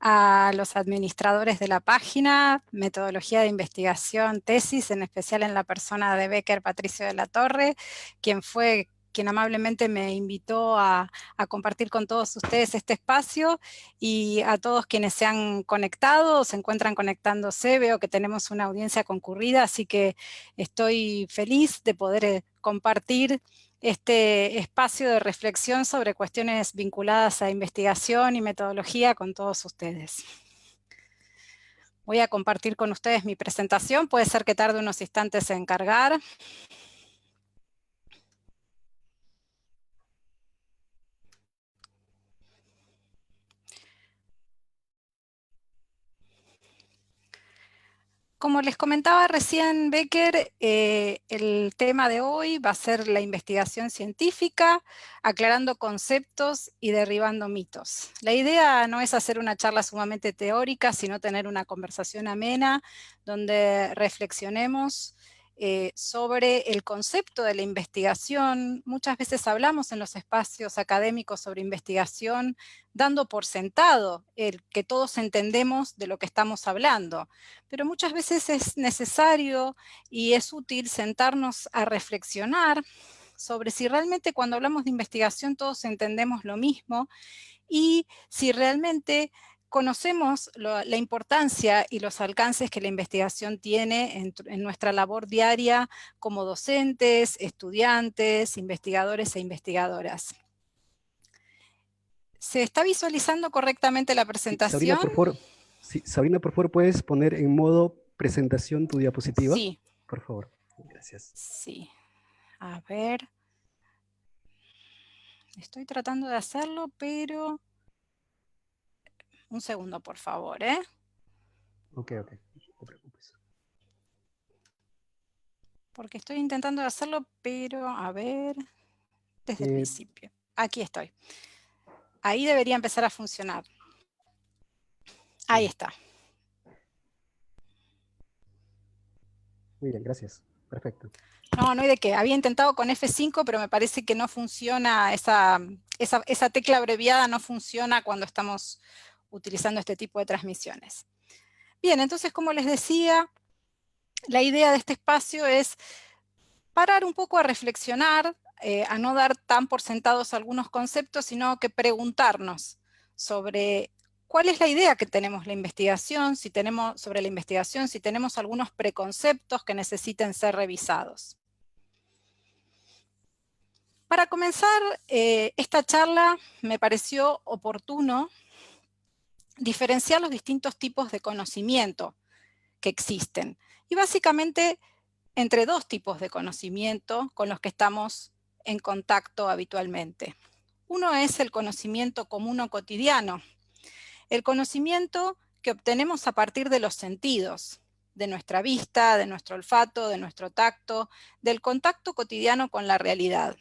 a los administradores de la página, metodología de investigación, tesis, en especial en la persona de Becker Patricio de la Torre, quien amablemente me invitó a compartir con todos ustedes este espacio, y a todos quienes se han conectado o se encuentran conectándose. Veo que tenemos una audiencia concurrida, así que estoy feliz de poder compartir este espacio de reflexión sobre cuestiones vinculadas a investigación y metodología con todos ustedes. Voy a compartir con ustedes mi presentación, puede ser que tarde unos instantes en cargar. Como les comentaba recién Becker, el tema de hoy va a ser la investigación científica, aclarando conceptos y derribando mitos. La idea no es hacer una charla sumamente teórica, sino tener una conversación amena, donde reflexionemos sobre el concepto de la investigación. Muchas veces hablamos en los espacios académicos sobre investigación, dando por sentado el que todos entendemos de lo que estamos hablando. Pero muchas veces es necesario y es útil sentarnos a reflexionar sobre si realmente cuando hablamos de investigación todos entendemos lo mismo, y si realmente conocemos la importancia y los alcances que la investigación tiene en nuestra labor diaria como docentes, estudiantes, investigadores e investigadoras. ¿Se está visualizando correctamente la Sí, presentación? Sabrina, por favor, ¿puedes poner en modo presentación tu diapositiva? Sí. Por favor, gracias. Sí. A ver. Estoy tratando de hacerlo, pero... Un segundo, por favor, ¿eh? Ok, no te preocupes. Porque estoy intentando de hacerlo, pero a ver... Desde el principio. Aquí estoy. Ahí debería empezar a funcionar. Ahí está. Muy bien, gracias. Perfecto. No, no hay de qué. Había intentado con F5, pero me parece que no funciona, esa tecla abreviada no funciona cuando estamos utilizando este tipo de transmisiones. Bien, entonces, como les decía, la idea de este espacio es parar un poco a reflexionar, a no dar tan por sentados algunos conceptos, sino que preguntarnos sobre cuál es la idea que tenemos la investigación, sobre la investigación, si tenemos algunos preconceptos que necesiten ser revisados. Para comenzar esta charla me pareció oportuno diferenciar los distintos tipos de conocimiento que existen, y básicamente entre dos tipos de conocimiento con los que estamos en contacto habitualmente. Uno es el conocimiento común o cotidiano, el conocimiento que obtenemos a partir de los sentidos, de nuestra vista, de nuestro olfato, de nuestro tacto, del contacto cotidiano con la realidad.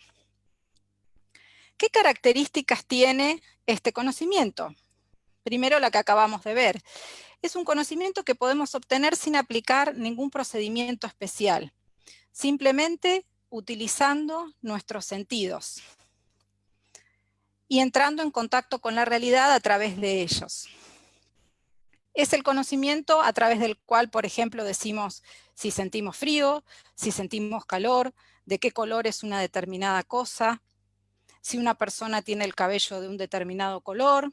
¿Qué características tiene este conocimiento? Primero, la que acabamos de ver. Es un conocimiento que podemos obtener sin aplicar ningún procedimiento especial, simplemente utilizando nuestros sentidos y entrando en contacto con la realidad a través de ellos. Es el conocimiento a través del cual, por ejemplo, decimos si sentimos frío, si sentimos calor, de qué color es una determinada cosa, si una persona tiene el cabello de un determinado color,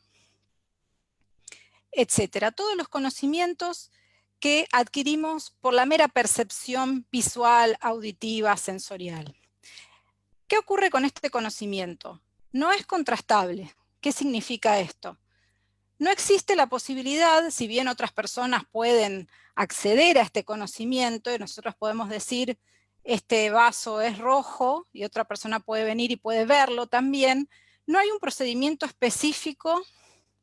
etcétera. Todos los conocimientos que adquirimos por la mera percepción visual, auditiva, sensorial. ¿Qué ocurre con este conocimiento? No es contrastable. ¿Qué significa esto? No existe la posibilidad, si bien otras personas pueden acceder a este conocimiento, y nosotros podemos decir, este vaso es rojo, y otra persona puede venir y puede verlo también, no hay un procedimiento específico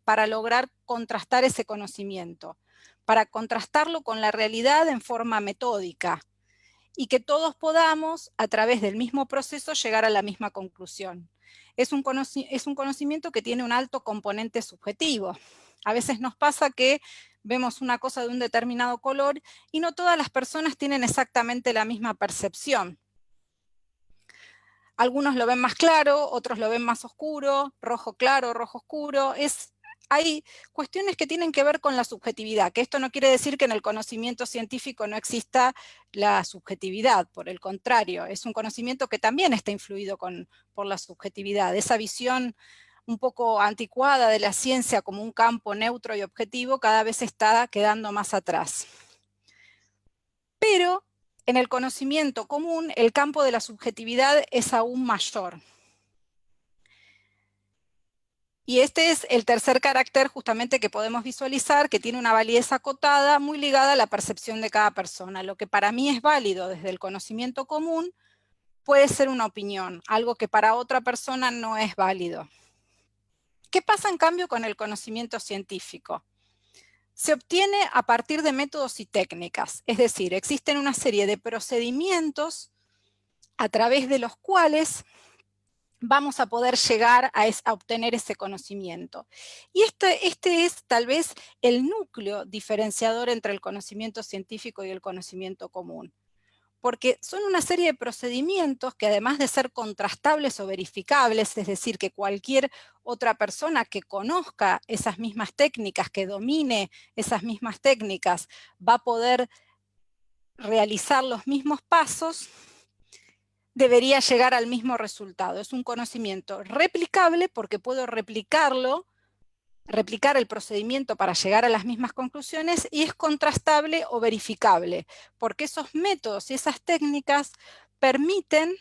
para lograr contrastar ese conocimiento, para contrastarlo con la realidad en forma metódica, y que todos podamos, a través del mismo proceso, llegar a la misma conclusión. Es un conocimiento que tiene un alto componente subjetivo. A veces nos pasa que vemos una cosa de un determinado color y no todas las personas tienen exactamente la misma percepción. Algunos lo ven más claro, otros lo ven más oscuro, rojo claro, rojo oscuro. Es hay cuestiones que tienen que ver con la subjetividad, que esto no quiere decir que en el conocimiento científico no exista la subjetividad, por el contrario, es un conocimiento que también está influido por la subjetividad, esa visión un poco anticuada de la ciencia como un campo neutro y objetivo cada vez está quedando más atrás. Pero en el conocimiento común el campo de la subjetividad es aún mayor. Y este es el tercer carácter justamente que podemos visualizar, que tiene una validez acotada muy ligada a la percepción de cada persona. Lo que para mí es válido desde el conocimiento común puede ser una opinión, algo que para otra persona no es válido. ¿Qué pasa en cambio con el conocimiento científico? Se obtiene a partir de métodos y técnicas, es decir, existen una serie de procedimientos a través de los cuales vamos a poder llegar a obtener ese conocimiento. Y este es tal vez el núcleo diferenciador entre el conocimiento científico y el conocimiento común. Porque son una serie de procedimientos que además de ser contrastables o verificables, es decir, que cualquier otra persona que conozca esas mismas técnicas, que domine esas mismas técnicas, va a poder realizar los mismos pasos, debería llegar al mismo resultado. Es un conocimiento replicable porque puedo replicar el procedimiento para llegar a las mismas conclusiones, y es contrastable o verificable, porque esos métodos y esas técnicas permiten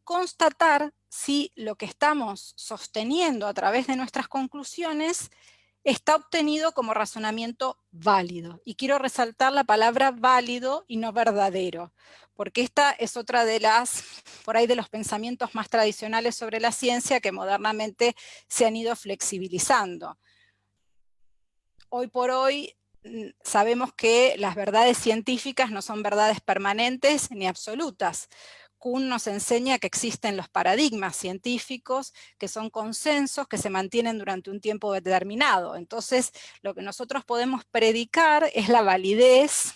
constatar si lo que estamos sosteniendo a través de nuestras conclusiones está obtenido como razonamiento válido. Y quiero resaltar la palabra válido y no verdadero, porque esta es otra de por ahí de los pensamientos más tradicionales sobre la ciencia que modernamente se han ido flexibilizando. Hoy por hoy sabemos que las verdades científicas no son verdades permanentes ni absolutas. Kuhn nos enseña que existen los paradigmas científicos, que son consensos que se mantienen durante un tiempo determinado. Entonces, lo que nosotros podemos predicar es la validez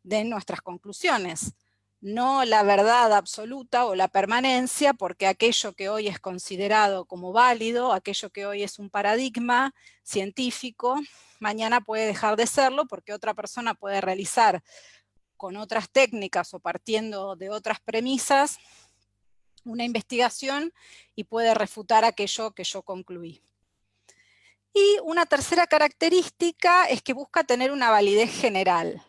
de nuestras conclusiones, no la verdad absoluta o la permanencia, porque aquello que hoy es considerado como válido, aquello que hoy es un paradigma científico, mañana puede dejar de serlo porque otra persona puede realizar con otras técnicas o partiendo de otras premisas una investigación y puede refutar aquello que yo concluí. Y una tercera característica es que busca tener una validez general.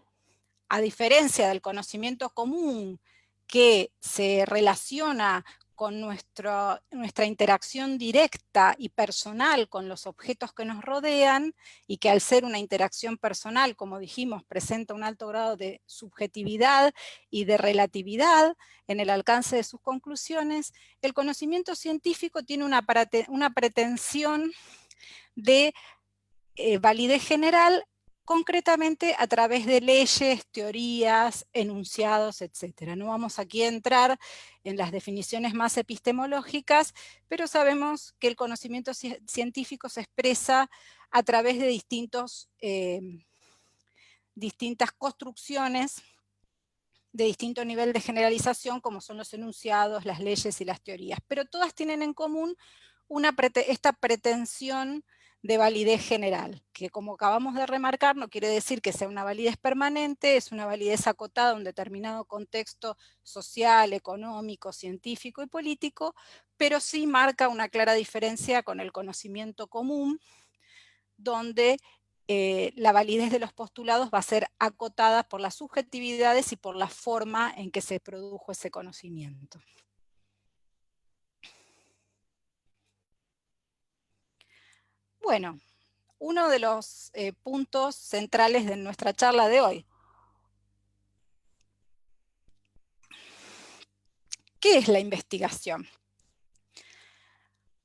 A diferencia del conocimiento común que se relaciona con nuestra interacción directa y personal con los objetos que nos rodean, y que al ser una interacción personal, como dijimos, presenta un alto grado de subjetividad y de relatividad en el alcance de sus conclusiones, el conocimiento científico tiene una pretensión de validez general, concretamente a través de leyes, teorías, enunciados, etc. No vamos aquí a entrar en las definiciones más epistemológicas, pero sabemos que el conocimiento científico se expresa a través de distintas construcciones de distinto nivel de generalización, como son los enunciados, las leyes y las teorías. Pero todas tienen en común esta pretensión de validez general, que como acabamos de remarcar no quiere decir que sea una validez permanente, es una validez acotada a un determinado contexto social, económico, científico y político, pero sí marca una clara diferencia con el conocimiento común, donde la validez de los postulados va a ser acotada por las subjetividades y por la forma en que se produjo ese conocimiento. Bueno, uno de los puntos centrales de nuestra charla de hoy. ¿Qué es la investigación?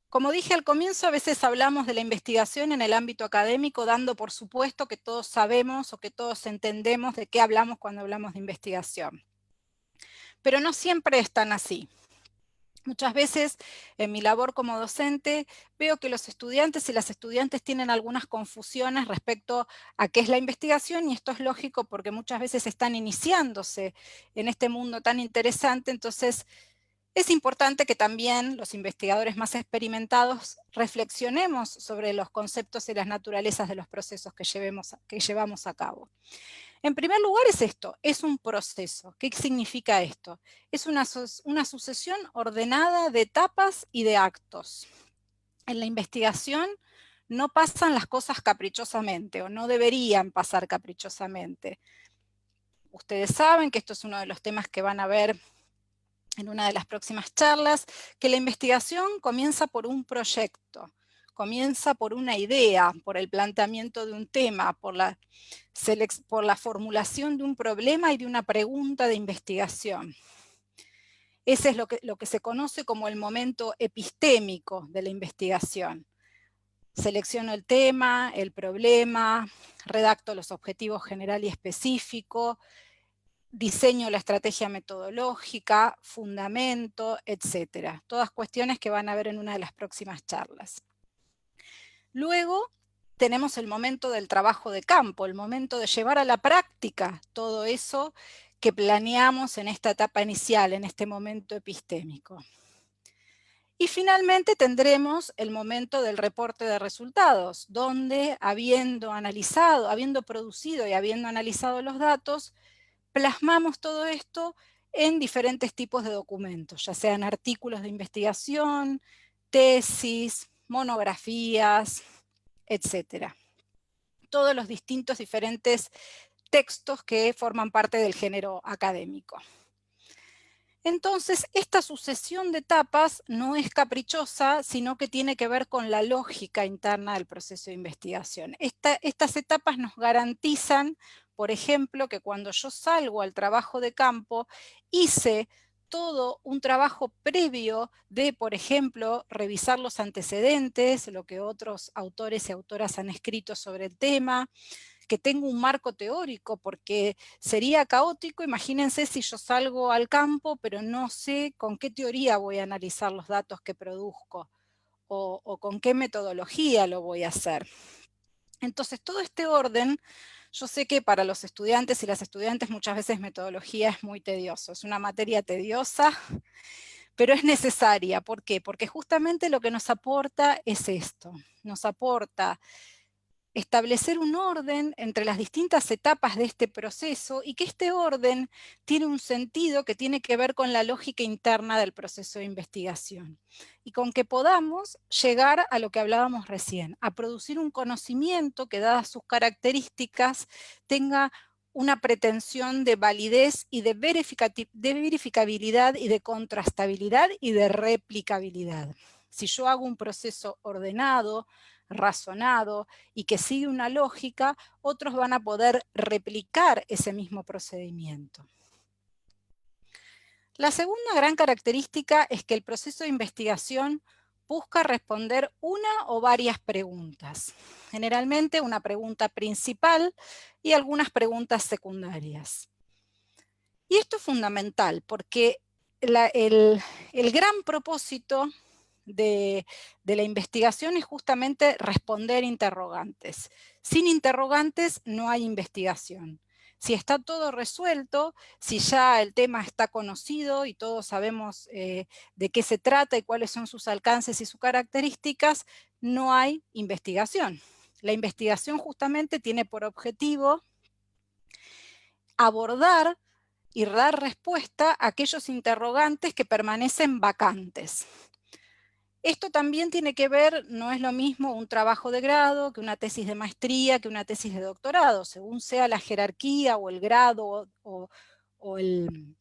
Como dije al comienzo, a veces hablamos de la investigación en el ámbito académico, dando por supuesto que todos sabemos o que todos entendemos de qué hablamos cuando hablamos de investigación. Pero no siempre es tan así. Muchas veces en mi labor como docente veo que los estudiantes y las estudiantes tienen algunas confusiones respecto a qué es la investigación, y esto es lógico porque muchas veces están iniciándose en este mundo tan interesante. Entonces Es importante que también los investigadores más experimentados reflexionemos sobre los conceptos y las naturalezas de los procesos que llevamos a cabo. En primer lugar es esto, es un proceso. ¿Qué significa esto? Es una sucesión ordenada de etapas y de actos. En la investigación no pasan las cosas caprichosamente, o no deberían pasar caprichosamente. Ustedes saben que esto es uno de los temas que van a ver en una de las próximas charlas, que la investigación comienza por un proyecto, comienza por una idea, por el planteamiento de un tema, por la formulación de un problema y de una pregunta de investigación. Ese es lo que se conoce como el momento epistémico de la investigación. Selecciono el tema, el problema, redacto los objetivos general y específico, diseño la estrategia metodológica, fundamento, etc. Todas cuestiones que van a ver en una de las próximas charlas. Luego tenemos el momento del trabajo de campo, el momento de llevar a la práctica todo eso que planeamos en esta etapa inicial, en este momento epistémico. Y finalmente tendremos el momento del reporte de resultados, donde habiendo producido y habiendo analizado los datos, plasmamos todo esto en diferentes tipos de documentos, ya sean artículos de investigación, tesis, monografías, etc. Todos los distintos diferentes textos que forman parte del género académico. Entonces, esta sucesión de etapas no es caprichosa, sino que tiene que ver con la lógica interna del proceso de investigación. Estas etapas nos garantizan, por ejemplo, que cuando yo salgo al trabajo de campo, hice todo un trabajo previo de, por ejemplo, revisar los antecedentes, lo que otros autores y autoras han escrito sobre el tema, que tengo un marco teórico, porque sería caótico, imagínense si yo salgo al campo, pero no sé con qué teoría voy a analizar los datos que produzco, o con qué metodología lo voy a hacer. Entonces, todo este orden, yo sé que para los estudiantes y las estudiantes muchas veces metodología es muy tedioso, es una materia tediosa, pero es necesaria. ¿Por qué? Porque justamente lo que nos aporta es esto, nos aporta establecer un orden entre las distintas etapas de este proceso y que este orden tiene un sentido que tiene que ver con la lógica interna del proceso de investigación y con que podamos llegar a lo que hablábamos recién, a producir un conocimiento que, dadas sus características, tenga una pretensión de validez y de verificabilidad y de contrastabilidad y de replicabilidad. Si yo hago un proceso ordenado, razonado y que sigue una lógica, otros van a poder replicar ese mismo procedimiento. La segunda gran característica es que el proceso de investigación busca responder una o varias preguntas. Generalmente una pregunta principal y algunas preguntas secundarias. Y esto es fundamental porque el gran propósito de la investigación es justamente responder interrogantes. Sin interrogantes no hay investigación. Si está todo resuelto, si ya el tema está conocido y todos sabemos de qué se trata y cuáles son sus alcances y sus características, no hay investigación. La investigación justamente tiene por objetivo abordar y dar respuesta a aquellos interrogantes que permanecen vacantes. Esto también tiene que ver, no es lo mismo un trabajo de grado que una tesis de maestría, que una tesis de doctorado, según sea la jerarquía o el grado o el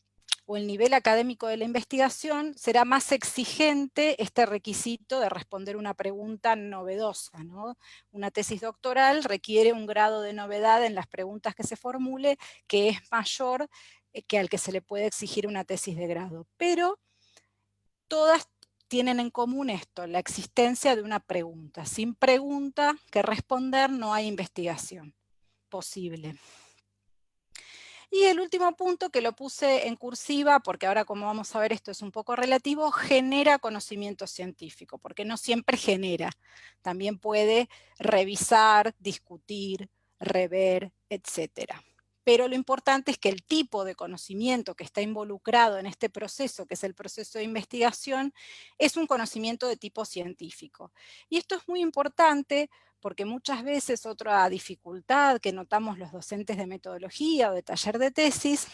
nivel académico de la investigación, será más exigente este requisito de responder una pregunta novedosa, ¿no? Una tesis doctoral requiere un grado de novedad en las preguntas que se formule que es mayor que al que se le puede exigir una tesis de grado. Pero todas tienen en común esto, la existencia de una pregunta. Sin pregunta que responder no hay investigación posible. Y el último punto que lo puse en cursiva, porque ahora como vamos a ver esto es un poco relativo, genera conocimiento científico, porque no siempre genera. También puede revisar, discutir, rever, etc. pero lo importante es que el tipo de conocimiento que está involucrado en este proceso, que es el proceso de investigación, es un conocimiento de tipo científico. Y esto es muy importante porque muchas veces otra dificultad que notamos los docentes de metodología o de taller de tesis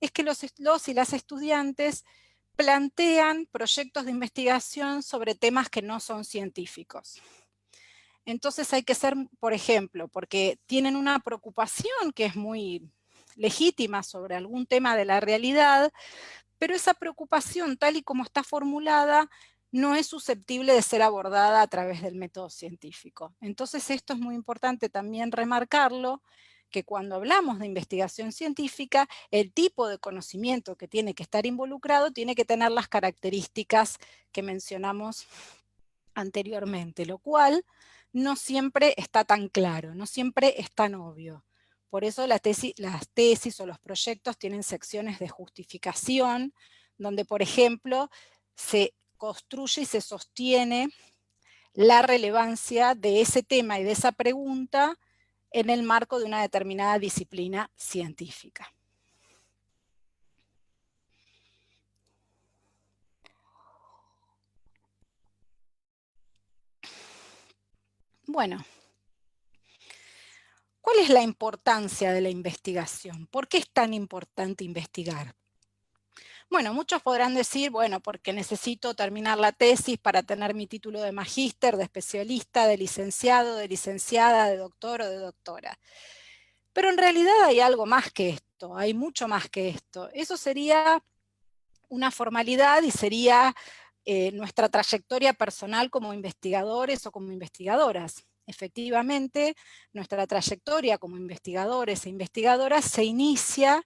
es que los y las estudiantes plantean proyectos de investigación sobre temas que no son científicos. Entonces hay que ser, por ejemplo, porque tienen una preocupación que es muy legítima sobre algún tema de la realidad, pero esa preocupación, tal y como está formulada, no es susceptible de ser abordada a través del método científico. Entonces esto es muy importante también remarcarlo, que cuando hablamos de investigación científica, el tipo de conocimiento que tiene que estar involucrado tiene que tener las características que mencionamos anteriormente, lo cual no siempre está tan claro, no siempre es tan obvio. Por eso las tesis o los proyectos tienen secciones de justificación, donde, por ejemplo, se construye y se sostiene la relevancia de ese tema y de esa pregunta en el marco de una determinada disciplina científica. Bueno, ¿cuál es la importancia de la investigación? ¿Por qué es tan importante investigar? Bueno, muchos podrán decir, bueno, porque necesito terminar la tesis para tener mi título de magíster, de especialista, de licenciado, de licenciada, de doctor o de doctora. Pero en realidad hay algo más que esto, hay mucho más que esto. Eso sería una formalidad y sería nuestra trayectoria personal como investigadores o como investigadoras. Efectivamente, nuestra trayectoria como investigadores e investigadoras se inicia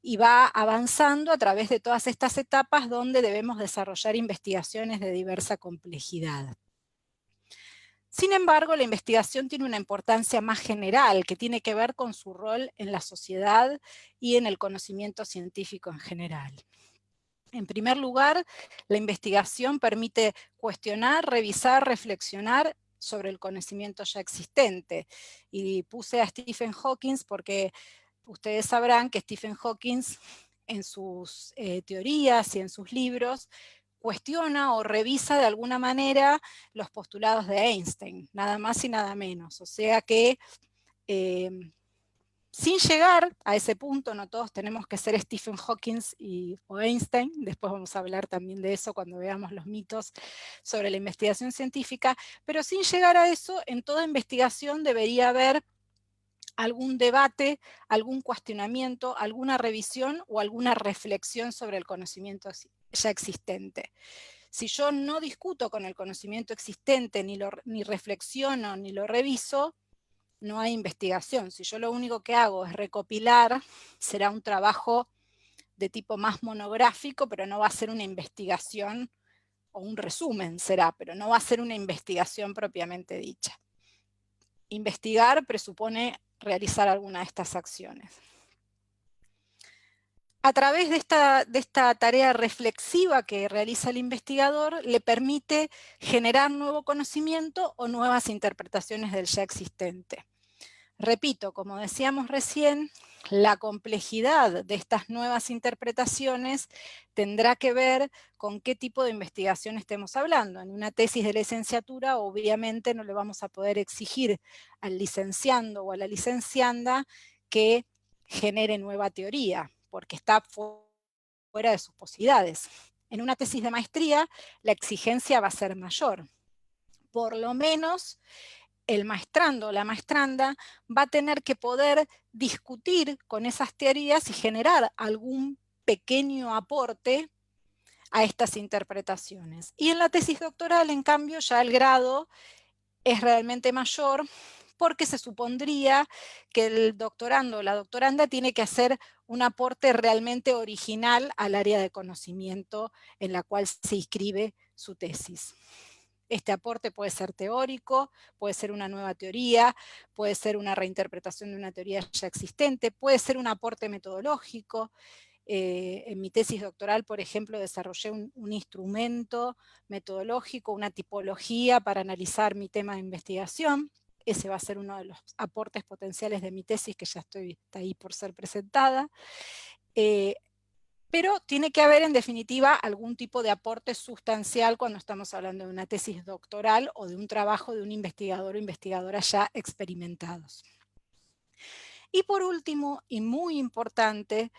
y va avanzando a través de todas estas etapas donde debemos desarrollar investigaciones de diversa complejidad. Sin embargo, la investigación tiene una importancia más general que tiene que ver con su rol en la sociedad y en el conocimiento científico en general. En primer lugar, la investigación permite cuestionar, revisar, reflexionar sobre el conocimiento ya existente. Y puse a Stephen Hawking porque ustedes sabrán que Stephen Hawking en sus teorías y en sus libros cuestiona o revisa de alguna manera los postulados de Einstein, nada más y nada menos. O sea que sin llegar a ese punto, no todos tenemos que ser Stephen Hawking o Einstein, después vamos a hablar también de eso cuando veamos los mitos sobre la investigación científica, pero sin llegar a eso, en toda investigación debería haber algún debate, algún cuestionamiento, alguna revisión o alguna reflexión sobre el conocimiento ya existente. Si yo no discuto con el conocimiento existente, ni reflexiono, ni lo reviso, no hay investigación. Si yo lo único que hago es recopilar, será un trabajo de tipo más monográfico, pero no va a ser una investigación, o un resumen será, pero no va a ser una investigación propiamente dicha. Investigar presupone realizar alguna de estas acciones. A través de esta tarea reflexiva que realiza el investigador, le permite generar nuevo conocimiento o nuevas interpretaciones del ya existente. Repito, como decíamos recién, la complejidad de estas nuevas interpretaciones tendrá que ver con qué tipo de investigación estemos hablando. En una tesis de licenciatura, obviamente no le vamos a poder exigir al licenciando o a la licencianda que genere nueva teoría, porque está fuera de sus posibilidades. En una tesis de maestría, la exigencia va a ser mayor. Por lo menos el maestrando o la maestranda va a tener que poder discutir con esas teorías y generar algún pequeño aporte a estas interpretaciones. Y en la tesis doctoral, en cambio, ya el grado es realmente mayor porque se supondría que el doctorando o la doctoranda tiene que hacer un aporte realmente original al área de conocimiento en la cual se inscribe su tesis. Este aporte puede ser teórico, puede ser una nueva teoría, puede ser una reinterpretación de una teoría ya existente, puede ser un aporte metodológico. En mi tesis doctoral, por ejemplo, desarrollé un instrumento metodológico, una tipología para analizar mi tema de investigación. ese va a ser uno de los aportes potenciales de mi tesis, que ya está ahí por ser presentada. Pero tiene que haber, en definitiva, algún tipo de aporte sustancial cuando estamos hablando de una tesis doctoral o de un trabajo de un investigador o investigadora ya experimentados. Y por último, y muy importante,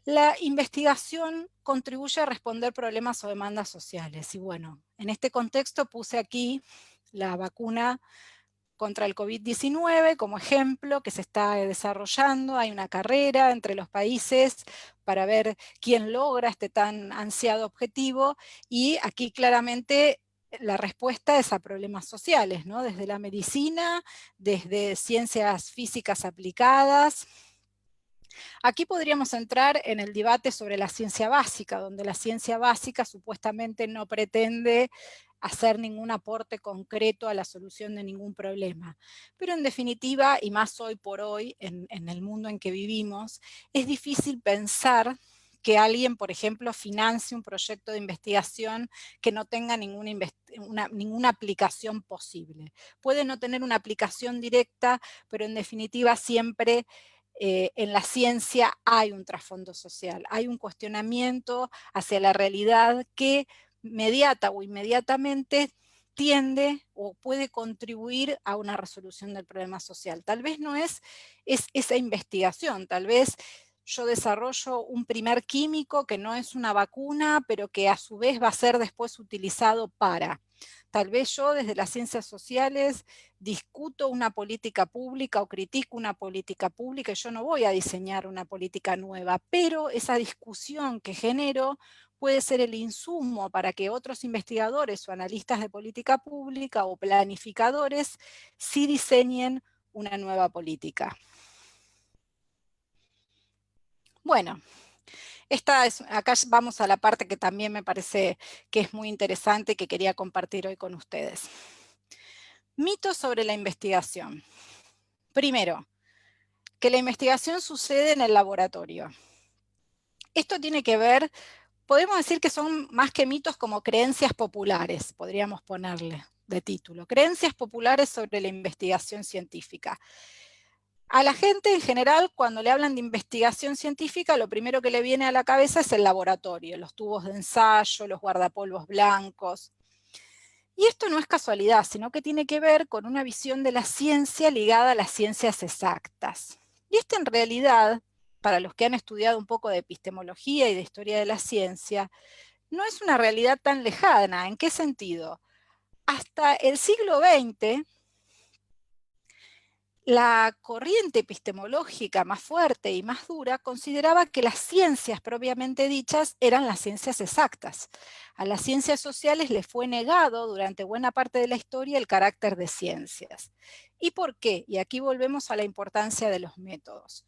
la investigación contribuye a responder problemas o demandas sociales. Y bueno, en este contexto puse aquí la vacuna contra el COVID-19 como ejemplo que se está desarrollando. Hay una carrera entre los países para ver quién logra este tan ansiado objetivo, y aquí claramente la respuesta es a problemas sociales, ¿no? Desde la medicina, desde ciencias físicas aplicadas. Aquí podríamos entrar en el debate sobre la ciencia básica, donde la ciencia básica supuestamente no pretende hacer ningún aporte concreto a la solución de ningún problema. Pero en definitiva, y más hoy por hoy, en el mundo en que vivimos, es difícil pensar que alguien, por ejemplo, financie un proyecto de investigación que no tenga ninguna aplicación posible. Puede no tener una aplicación directa, pero en definitiva siempre en la ciencia hay un trasfondo social, hay un cuestionamiento hacia la realidad que mediata o inmediatamente tiende o puede contribuir a una resolución del problema social. Tal vez no es esa investigación, tal vez yo desarrollo un primer químico que no es una vacuna, pero que a su vez va a ser después utilizado para. Tal vez yo desde las ciencias sociales discuto una política pública o critico una política pública, y yo no voy a diseñar una política nueva, pero esa discusión que genero puede ser el insumo para que otros investigadores o analistas de política pública o planificadores sí diseñen una nueva política. Bueno, acá vamos a la parte que también me parece que es muy interesante y que quería compartir hoy con ustedes. Mitos sobre la investigación. Primero, que la investigación sucede en el laboratorio. Esto tiene que ver, podemos decir que son más que mitos, como creencias populares, podríamos ponerle de título. Creencias populares sobre la investigación científica. A la gente en general, cuando le hablan de investigación científica, lo primero que le viene a la cabeza es el laboratorio, los tubos de ensayo, los guardapolvos blancos. Y esto no es casualidad, sino que tiene que ver con una visión de la ciencia ligada a las ciencias exactas. Y esto en realidad, para los que han estudiado un poco de epistemología y de historia de la ciencia, no es una realidad tan lejana. ¿En qué sentido? Hasta el siglo XX, la corriente epistemológica más fuerte y más dura consideraba que las ciencias propiamente dichas eran las ciencias exactas. A las ciencias sociales les fue negado durante buena parte de la historia el carácter de ciencias. ¿Y por qué? Y aquí volvemos a la importancia de los métodos.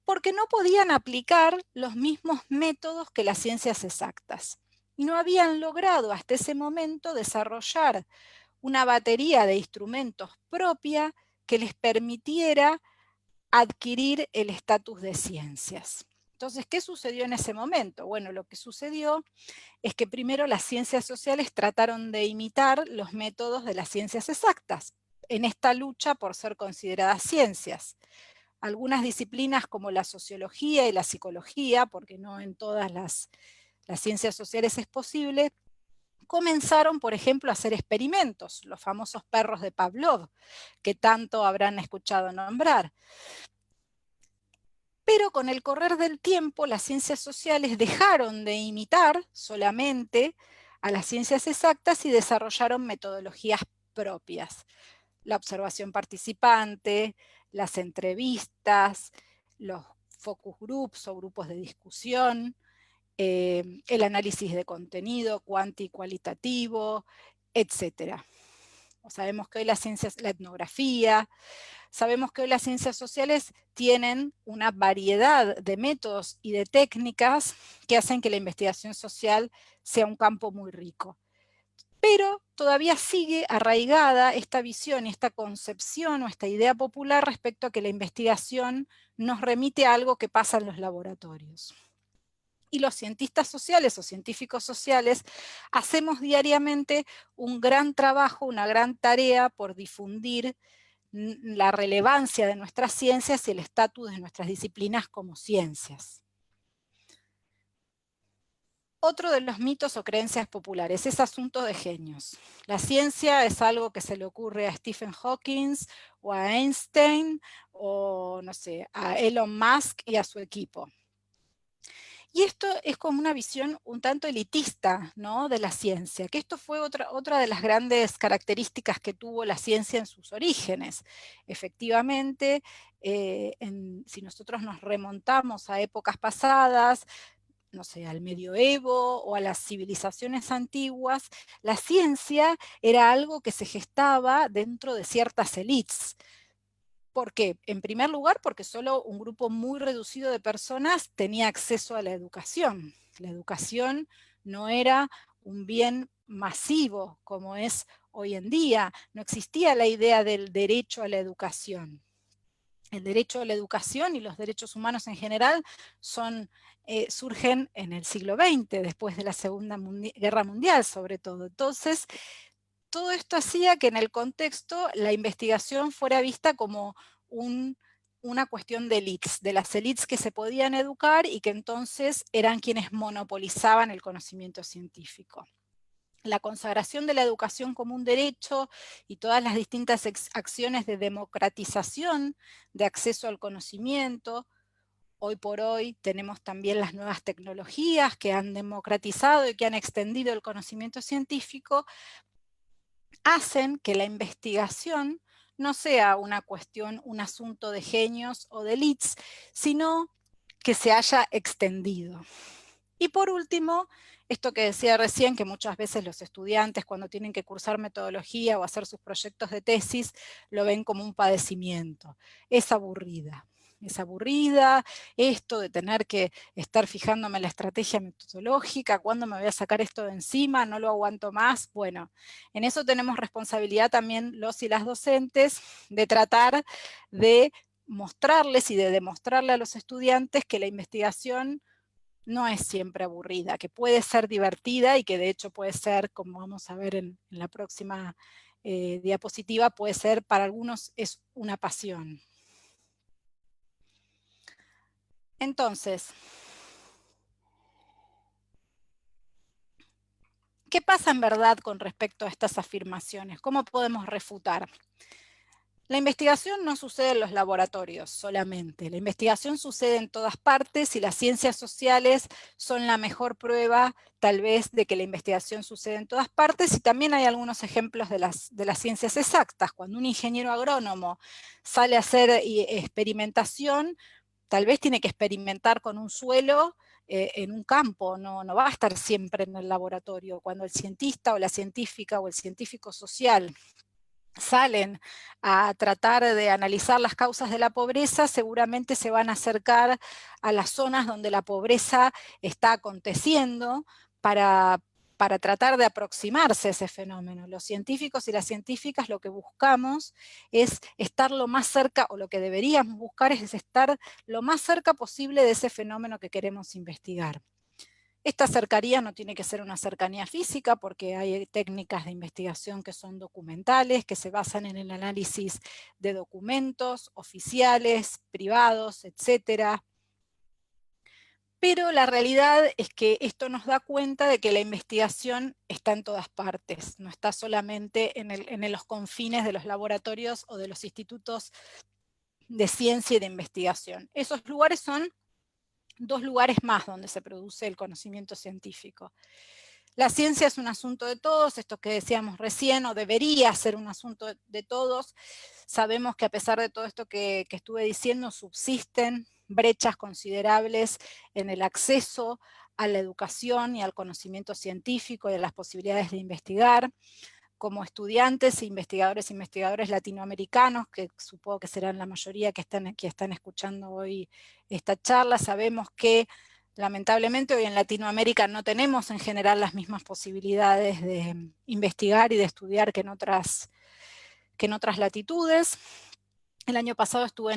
Porque no podían aplicar los mismos métodos que las ciencias exactas. Y no habían logrado hasta ese momento desarrollar una batería de instrumentos propia que les permitiera adquirir el estatus de ciencias. Entonces, ¿qué sucedió en ese momento? Bueno, lo que sucedió es que primero las ciencias sociales trataron de imitar los métodos de las ciencias exactas en esta lucha por ser consideradas ciencias. Algunas disciplinas como la sociología y la psicología, porque no en todas las ciencias sociales es posible, comenzaron, por ejemplo, a hacer experimentos, los famosos perros de Pavlov, que tanto habrán escuchado nombrar. Pero con el correr del tiempo, las ciencias sociales dejaron de imitar solamente a las ciencias exactas y desarrollaron metodologías propias. La observación participante, las entrevistas, los focus groups o grupos de discusión, el análisis de contenido cualitativo, etc. Sabemos que hoy las ciencias, la etnografía, sabemos que hoy las ciencias sociales tienen una variedad de métodos y de técnicas que hacen que la investigación social sea un campo muy rico. Pero todavía sigue arraigada esta visión y esta concepción o esta idea popular respecto a que la investigación nos remite a algo que pasa en los laboratorios. Y los cientistas sociales o científicos sociales hacemos diariamente un gran trabajo, una gran tarea por difundir la relevancia de nuestras ciencias y el estatus de nuestras disciplinas como ciencias. Otro de los mitos o creencias populares es asunto de genios. La ciencia es algo que se le ocurre a Stephen Hawking o a Einstein o, no sé, a Elon Musk y a su equipo. Y esto es como una visión un tanto elitista, ¿no?, de la ciencia, que esto fue otra de las grandes características que tuvo la ciencia en sus orígenes. Efectivamente, si nosotros nos remontamos a épocas pasadas, no sé, al medioevo o a las civilizaciones antiguas, la ciencia era algo que se gestaba dentro de ciertas élites. ¿Por qué? En primer lugar, porque solo un grupo muy reducido de personas tenía acceso a la educación. La educación no era un bien masivo como es hoy en día. No existía la idea del derecho a la educación. El derecho a la educación y los derechos humanos en general surgen en el siglo XX, después de la Segunda Guerra Mundial sobre todo. Entonces, todo esto hacía que en el contexto la investigación fuera vista como una cuestión de las élites que se podían educar y que entonces eran quienes monopolizaban el conocimiento científico. La consagración de la educación como un derecho y todas las distintas acciones de democratización de acceso al conocimiento. Hoy por hoy tenemos también las nuevas tecnologías que han democratizado y que han extendido el conocimiento científico, hacen que la investigación no sea una cuestión, un asunto de genios o de elites, sino que se haya extendido. Y por último, esto que decía recién, que muchas veces los estudiantes cuando tienen que cursar metodología o hacer sus proyectos de tesis, lo ven como un padecimiento. Es aburrida. Es aburrida esto de tener que estar fijándome en la estrategia metodológica, cuándo me voy a sacar esto de encima, no lo aguanto más. Bueno, en eso tenemos responsabilidad también los y las docentes de tratar de mostrarles y de demostrarle a los estudiantes que la investigación no es siempre aburrida, que puede ser divertida y que de hecho puede ser, como vamos a ver en la próxima diapositiva, puede ser, para algunos es una pasión. Entonces, ¿qué pasa en verdad con respecto a estas afirmaciones? ¿Cómo podemos refutar? La investigación no sucede en los laboratorios solamente, la investigación sucede en todas partes y las ciencias sociales son la mejor prueba tal vez de que la investigación sucede en todas partes, y también hay algunos ejemplos de las ciencias exactas. Cuando un ingeniero agrónomo sale a hacer experimentación, tal vez tiene que experimentar con un suelo en un campo, no va a estar siempre en el laboratorio. Cuando el cientista o la científica o el científico social salen a tratar de analizar las causas de la pobreza, seguramente se van a acercar a las zonas donde la pobreza está aconteciendo para tratar de aproximarse a ese fenómeno. Los científicos y las científicas lo que buscamos es estar lo más cerca, o lo que deberíamos buscar es estar lo más cerca posible de ese fenómeno que queremos investigar. Esta cercanía no tiene que ser una cercanía física, porque hay técnicas de investigación que son documentales, que se basan en el análisis de documentos oficiales, privados, etc. Pero la realidad es que esto nos da cuenta de que la investigación está en todas partes, no está solamente en los confines de los laboratorios o de los institutos de ciencia y de investigación. Esos lugares son dos lugares más donde se produce el conocimiento científico. La ciencia es un asunto de todos, esto que decíamos recién, o debería ser un asunto de todos. Sabemos que a pesar de todo esto que estuve diciendo, subsisten brechas considerables en el acceso a la educación y al conocimiento científico y a las posibilidades de investigar. Como estudiantes e investigadores latinoamericanos, que supongo que serán la mayoría que están escuchando hoy esta charla, sabemos que lamentablemente hoy en Latinoamérica no tenemos en general las mismas posibilidades de investigar y de estudiar que en otras latitudes. El año pasado tuve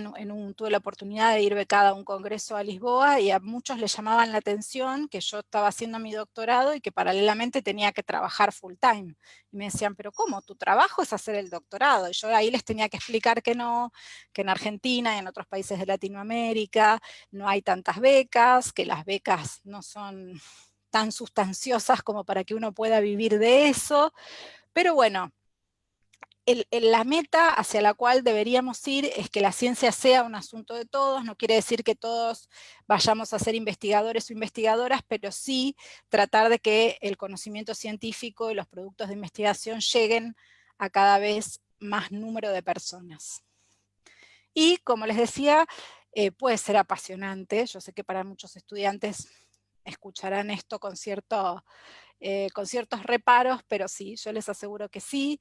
la oportunidad de ir becada a un congreso a Lisboa y a muchos les llamaban la atención que yo estaba haciendo mi doctorado y que paralelamente tenía que trabajar full time. Y me decían, pero ¿cómo? Tu trabajo es hacer el doctorado. Y yo ahí les tenía que explicar que no, que en Argentina y en otros países de Latinoamérica no hay tantas becas, que las becas no son tan sustanciosas como para que uno pueda vivir de eso. Pero bueno, la meta hacia la cual deberíamos ir es que la ciencia sea un asunto de todos, no quiere decir que todos vayamos a ser investigadores o investigadoras, pero sí tratar de que el conocimiento científico y los productos de investigación lleguen a cada vez más número de personas. Y como les decía, puede ser apasionante. Yo sé que para muchos estudiantes escucharán esto con ciertos reparos, pero sí, yo les aseguro que sí.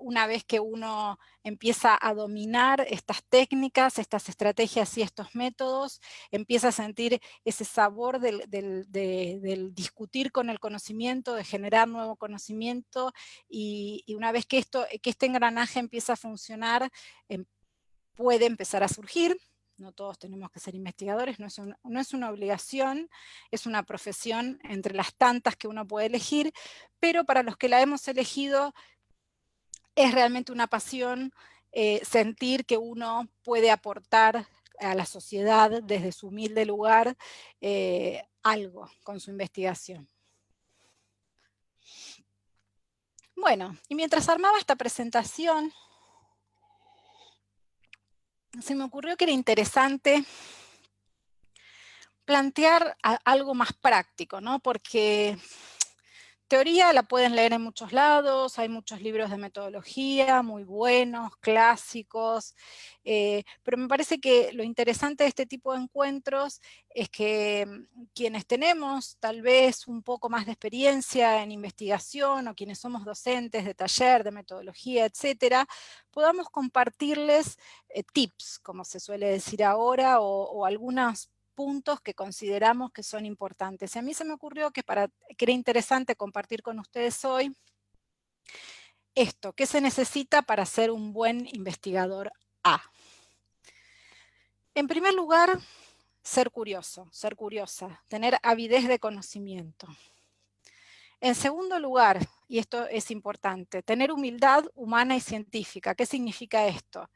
Una vez que uno empieza a dominar estas técnicas, estas estrategias y estos métodos, empieza a sentir ese sabor del discutir con el conocimiento, de generar nuevo conocimiento, y una vez que este engranaje empieza a funcionar, puede empezar a surgir. No todos tenemos que ser investigadores, no es una obligación, es una profesión entre las tantas que uno puede elegir, pero para los que la hemos elegido es realmente una pasión sentir que uno puede aportar a la sociedad desde su humilde lugar algo con su investigación. Bueno, y mientras armaba esta presentación, se me ocurrió que era interesante plantear algo más práctico, ¿no? Porque teoría la pueden leer en muchos lados, hay muchos libros de metodología muy buenos, clásicos, pero me parece que lo interesante de este tipo de encuentros es que quienes tenemos tal vez un poco más de experiencia en investigación o quienes somos docentes de taller, de metodología, etcétera, podamos compartirles tips, como se suele decir ahora, o algunas puntos que consideramos que son importantes. Y a mí se me ocurrió que era interesante compartir con ustedes hoy esto, ¿qué se necesita para ser un buen investigador A? En primer lugar, ser curioso, ser curiosa, tener avidez de conocimiento. En segundo lugar, y esto es importante, tener humildad humana y científica. ¿Qué significa esto?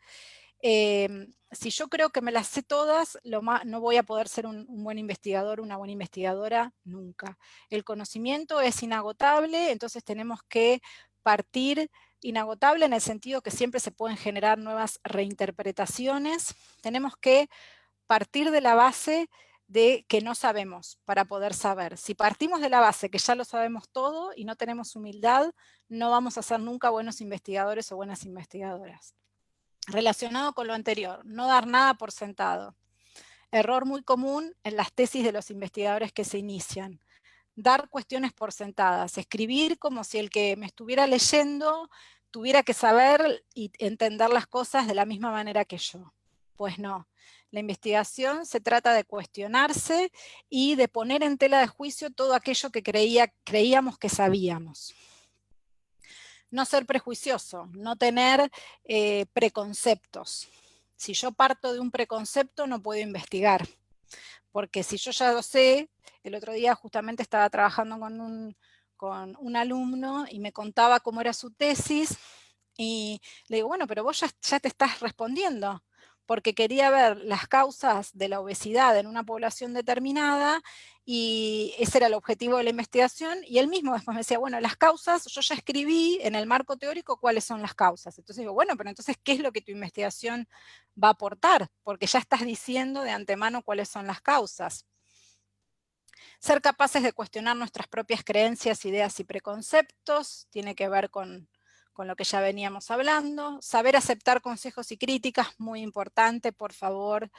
Si yo creo que me las sé todas, no voy a poder ser un buen investigador, una buena investigadora nunca. El conocimiento es inagotable, entonces tenemos que partir inagotable en el sentido que siempre se pueden generar nuevas reinterpretaciones. Tenemos que partir de la base de que no sabemos para poder saber. Si partimos de la base que ya lo sabemos todo y no tenemos humildad, no vamos a ser nunca buenos investigadores o buenas investigadoras. Relacionado con lo anterior, no dar nada por sentado. Error muy común en las tesis de los investigadores que se inician. Dar cuestiones por sentadas, escribir como si el que me estuviera leyendo tuviera que saber y entender las cosas de la misma manera que yo. Pues no. La investigación se trata de cuestionarse y de poner en tela de juicio todo aquello que creíamos que sabíamos. No ser prejuicioso, no tener preconceptos. Si yo parto de un preconcepto, no puedo investigar, porque si yo ya lo sé, el otro día justamente estaba trabajando con un alumno y me contaba cómo era su tesis, y le digo, bueno, pero vos ya te estás respondiendo, porque quería ver las causas de la obesidad en una población determinada, y ese era el objetivo de la investigación, y él mismo después me decía, bueno, las causas, yo ya escribí en el marco teórico cuáles son las causas. Entonces digo, bueno, pero entonces, ¿qué es lo que tu investigación va a aportar? Porque ya estás diciendo de antemano cuáles son las causas. Ser capaces de cuestionar nuestras propias creencias, ideas y preconceptos, tiene que ver con lo que ya veníamos hablando. Saber aceptar consejos y críticas, muy importante, por favor,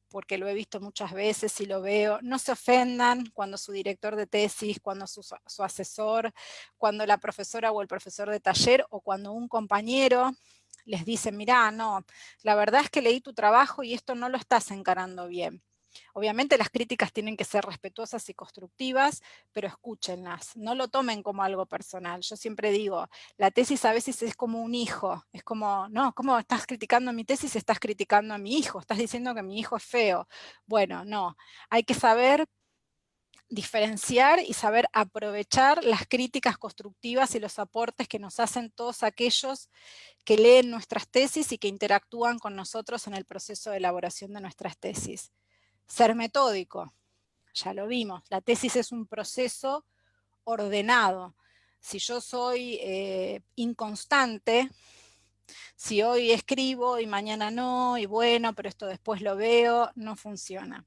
porque lo he visto muchas veces y lo veo. No se ofendan cuando su director de tesis, cuando su asesor, cuando la profesora o el profesor de taller, o cuando un compañero les dice, mirá, no, la verdad es que leí tu trabajo y esto no lo estás encarando bien. Obviamente las críticas tienen que ser respetuosas y constructivas, pero escúchenlas, no lo tomen como algo personal. Yo siempre digo, la tesis a veces es como un hijo, es como, no, ¿cómo estás criticando mi tesis? Estás criticando a mi hijo, estás diciendo que mi hijo es feo. Bueno, no, hay que saber diferenciar y saber aprovechar las críticas constructivas y los aportes que nos hacen todos aquellos que leen nuestras tesis y que interactúan con nosotros en el proceso de elaboración de nuestras tesis. Ser metódico, ya lo vimos, la tesis es un proceso ordenado. Si yo soy inconstante, si hoy escribo y mañana no, y bueno, pero esto después lo veo, no funciona.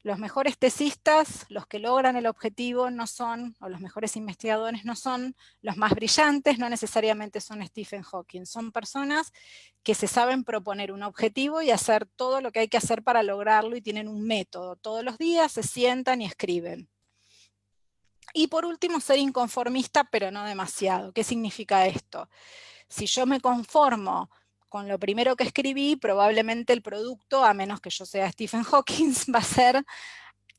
Los mejores tesistas, los que logran el objetivo, no son, o los mejores investigadores no son los más brillantes, no necesariamente son Stephen Hawking, son personas que se saben proponer un objetivo y hacer todo lo que hay que hacer para lograrlo y tienen un método. Todos los días se sientan y escriben. Y por último, ser inconformista, pero no demasiado. ¿Qué significa esto? Si yo me conformo con lo primero que escribí, probablemente el producto, a menos que yo sea Stephen Hawking, va a ser,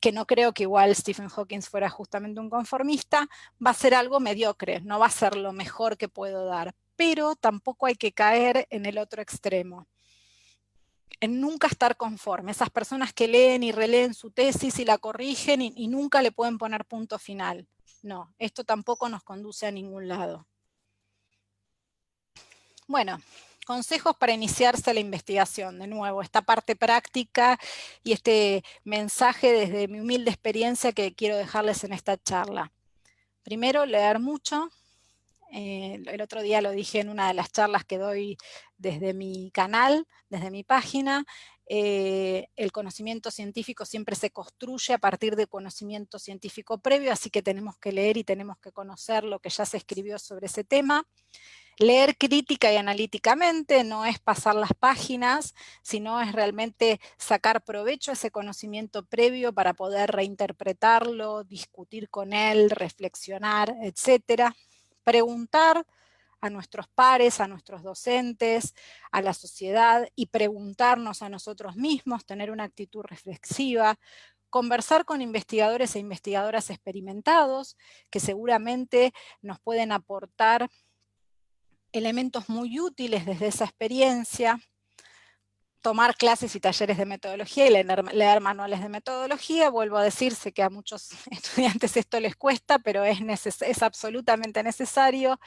que no creo que igual Stephen Hawking fuera justamente un conformista, va a ser algo mediocre, no va a ser lo mejor que puedo dar, pero tampoco hay que caer en el otro extremo, en nunca estar conforme. Esas personas que leen y releen su tesis y la corrigen y nunca le pueden poner punto final. No, esto tampoco nos conduce a ningún lado. Bueno, consejos para iniciarse la investigación. De nuevo, esta parte práctica y este mensaje desde mi humilde experiencia que quiero dejarles en esta charla. Primero, leer mucho. El otro día lo dije en una de las charlas que doy desde mi canal, desde mi página. El conocimiento científico siempre se construye a partir de conocimiento científico previo, así que tenemos que leer y tenemos que conocer lo que ya se escribió sobre ese tema. Leer crítica y analíticamente no es pasar las páginas, sino es realmente sacar provecho a ese conocimiento previo para poder reinterpretarlo, discutir con él, reflexionar, etc. Preguntar a nuestros pares, a nuestros docentes, a la sociedad y preguntarnos a nosotros mismos, tener una actitud reflexiva, conversar con investigadores e investigadoras experimentados que seguramente nos pueden aportar elementos muy útiles desde esa experiencia, tomar clases y talleres de metodología y leer manuales de metodología. Vuelvo a decir, sé que a muchos estudiantes esto les cuesta, pero es absolutamente necesario.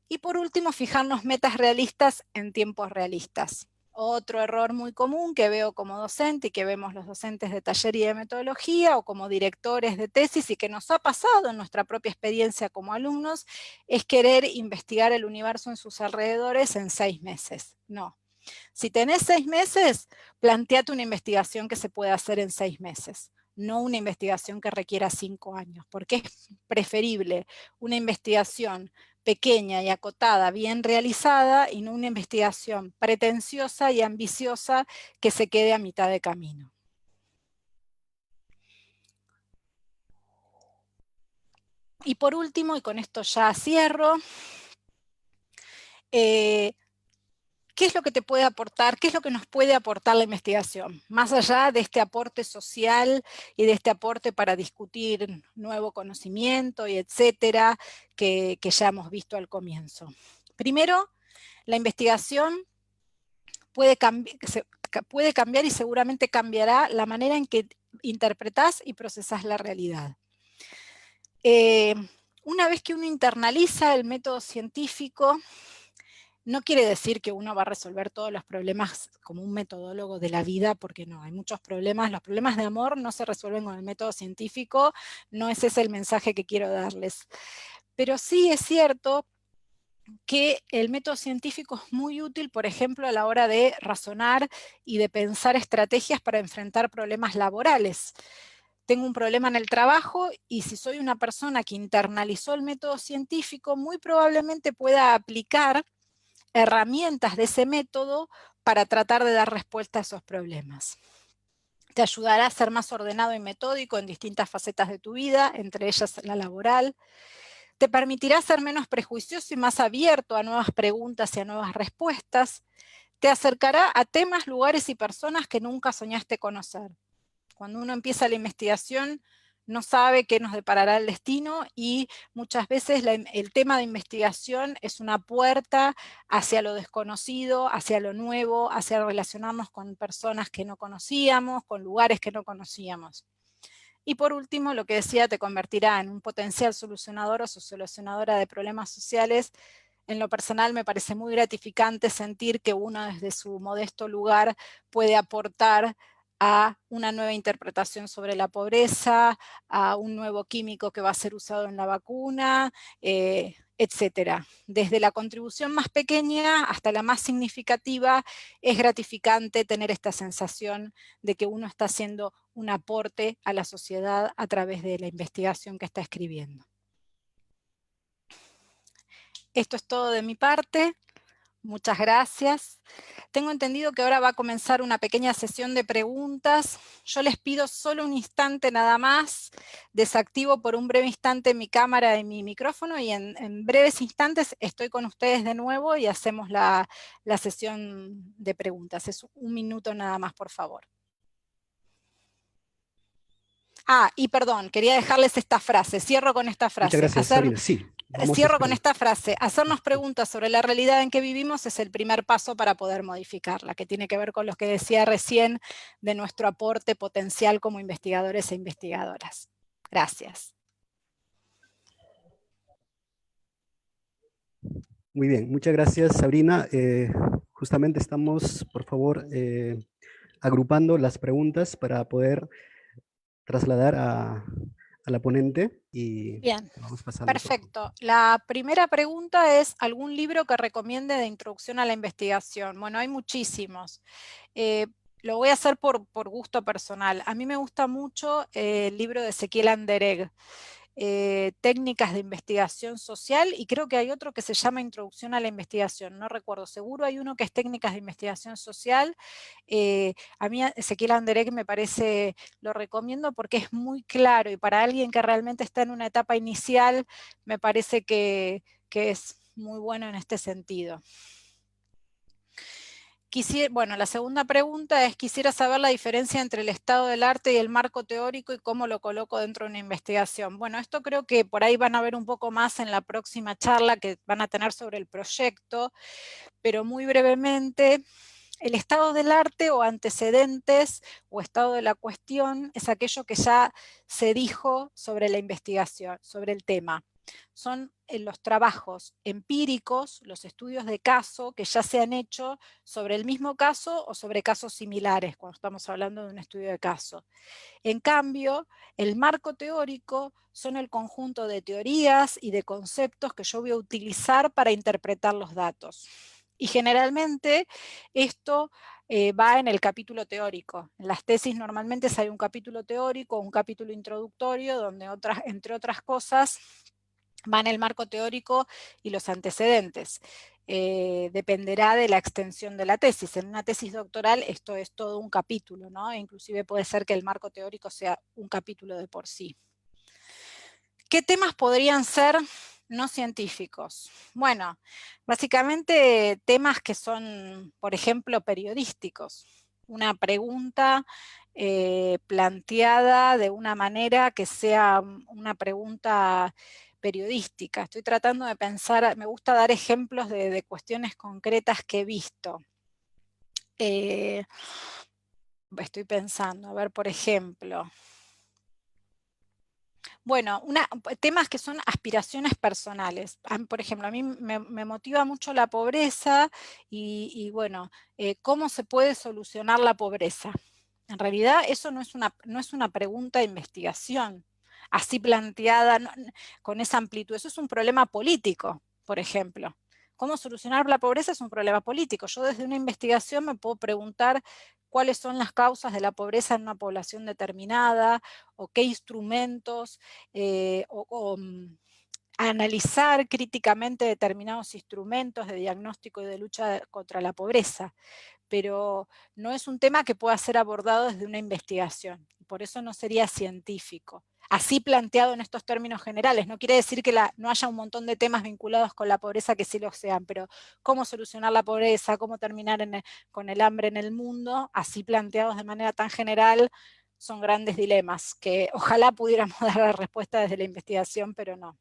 Y por último, fijarnos metas realistas en tiempos realistas. Otro error muy común que veo como docente y que vemos los docentes de taller y de metodología o como directores de tesis y que nos ha pasado en nuestra propia experiencia como alumnos, es querer investigar el universo en sus alrededores en 6 meses. No. Si tenés 6 meses, planteate una investigación que se pueda hacer en 6 meses, no una investigación que requiera 5 años, porque es preferible una investigación pequeña y acotada, bien realizada, y no una investigación pretenciosa y ambiciosa que se quede a mitad de camino. Y por último, y con esto ya cierro, ¿qué es lo que te puede aportar? ¿Qué es lo que nos puede aportar la investigación? Más allá de este aporte social y de este aporte para discutir nuevo conocimiento y etcétera, que ya hemos visto al comienzo. Primero, la investigación puede cambiar y seguramente cambiará la manera en que interpretás y procesás la realidad. Una vez que uno internaliza el método científico, no quiere decir que uno va a resolver todos los problemas como un metodólogo de la vida, porque no, hay muchos problemas. Los problemas de amor no se resuelven con el método científico, no ese es el mensaje que quiero darles. Pero sí es cierto que el método científico es muy útil, por ejemplo, a la hora de razonar y de pensar estrategias para enfrentar problemas laborales. Tengo un problema en el trabajo y si soy una persona que internalizó el método científico, muy probablemente pueda aplicar herramientas de ese método para tratar de dar respuesta a esos problemas. Te ayudará a ser más ordenado y metódico en distintas facetas de tu vida, entre ellas la laboral. Te permitirá ser menos prejuicioso y más abierto a nuevas preguntas y a nuevas respuestas. Te acercará a temas, lugares y personas que nunca soñaste conocer. Cuando uno empieza la investigación, no sabe qué nos deparará el destino y muchas veces el tema de investigación es una puerta hacia lo desconocido, hacia lo nuevo, hacia relacionarnos con personas que no conocíamos, con lugares que no conocíamos. Y por último, lo que decía, te convertirá en un potencial solucionador o solucionadora de problemas sociales. En lo personal me parece muy gratificante sentir que uno desde su modesto lugar puede aportar a una nueva interpretación sobre la pobreza, a un nuevo químico que va a ser usado en la vacuna, etcétera. Desde la contribución más pequeña hasta la más significativa, es gratificante tener esta sensación de que uno está haciendo un aporte a la sociedad a través de la investigación que está escribiendo. Esto es todo de mi parte. Muchas gracias. Tengo entendido que ahora va a comenzar una pequeña sesión de preguntas. Yo les pido solo un instante nada más. Desactivo por un breve instante mi cámara y mi micrófono y en breves instantes estoy con ustedes de nuevo y hacemos la sesión de preguntas. Es un minuto nada más, por favor. Ah, y perdón, quería dejarles esta frase. Cierro con esta frase. Muchas gracias, Sabrina. Sí, vamos a Cierro con esperar. esta frase. Hacernos preguntas sobre la realidad en que vivimos es el primer paso para poder modificarla, que tiene que ver con lo que decía recién de nuestro aporte potencial como investigadores e investigadoras. Gracias. Muy bien, muchas gracias, Sabrina. Justamente estamos, por favor, agrupando las preguntas para poder trasladar a la ponente y bien, vamos pasando. perfecto. La primera pregunta es, ¿algún libro que recomiende de introducción a la investigación? Bueno, hay muchísimos. Lo voy a hacer por gusto personal. A mí me gusta mucho el libro de Ezequiel Anderegg, Técnicas de Investigación Social, y creo que hay otro que se llama Introducción a la Investigación, no recuerdo, seguro hay uno que es Técnicas de Investigación Social. A mí Ezequiel Anderegg me parece, lo recomiendo porque es muy claro y para alguien que realmente está en una etapa inicial, me parece que es muy bueno en este sentido. Bueno, la segunda pregunta es, quisiera saber la diferencia entre el estado del arte y el marco teórico y cómo lo coloco dentro de una investigación. Bueno, esto creo que por ahí van a ver un poco más en la próxima charla que van a tener sobre el proyecto, pero muy brevemente, el estado del arte o antecedentes o estado de la cuestión es aquello que ya se dijo sobre la investigación, sobre el tema. Son los trabajos empíricos, los estudios de caso que ya se han hecho sobre el mismo caso o sobre casos similares, cuando estamos hablando de un estudio de caso. En cambio, el marco teórico son el conjunto de teorías y de conceptos que yo voy a utilizar para interpretar los datos. Y generalmente esto va en el capítulo teórico. En las tesis normalmente hay un capítulo teórico, un capítulo introductorio, donde entre otras cosas van el marco teórico y los antecedentes. Dependerá de la extensión de la tesis. En una tesis doctoral esto es todo un capítulo, ¿no? Inclusive puede ser que el marco teórico sea un capítulo de por sí. ¿Qué temas podrían ser no científicos? Bueno, básicamente temas que son, por ejemplo, periodísticos. Una pregunta planteada de una manera que sea una pregunta periodística. Estoy tratando de pensar, me gusta dar ejemplos de cuestiones concretas que he visto. Estoy pensando, a ver, por ejemplo. Bueno, temas que son aspiraciones personales. Por ejemplo, a mí me motiva mucho la pobreza y bueno, ¿cómo se puede solucionar la pobreza? En realidad eso no es una pregunta de investigación, así planteada con esa amplitud. Eso es un problema político, por ejemplo. ¿Cómo solucionar la pobreza? Es un problema político. Yo desde una investigación me puedo preguntar cuáles son las causas de la pobreza en una población determinada, o qué instrumentos, analizar críticamente determinados instrumentos de diagnóstico y de lucha contra la pobreza, pero no es un tema que pueda ser abordado desde una investigación, por eso no sería científico. Así planteado en estos términos generales, no quiere decir que no haya un montón de temas vinculados con la pobreza que sí lo sean, pero cómo solucionar la pobreza, cómo terminar con el hambre en el mundo, así planteados de manera tan general, son grandes dilemas, que ojalá pudiéramos dar la respuesta desde la investigación, pero no.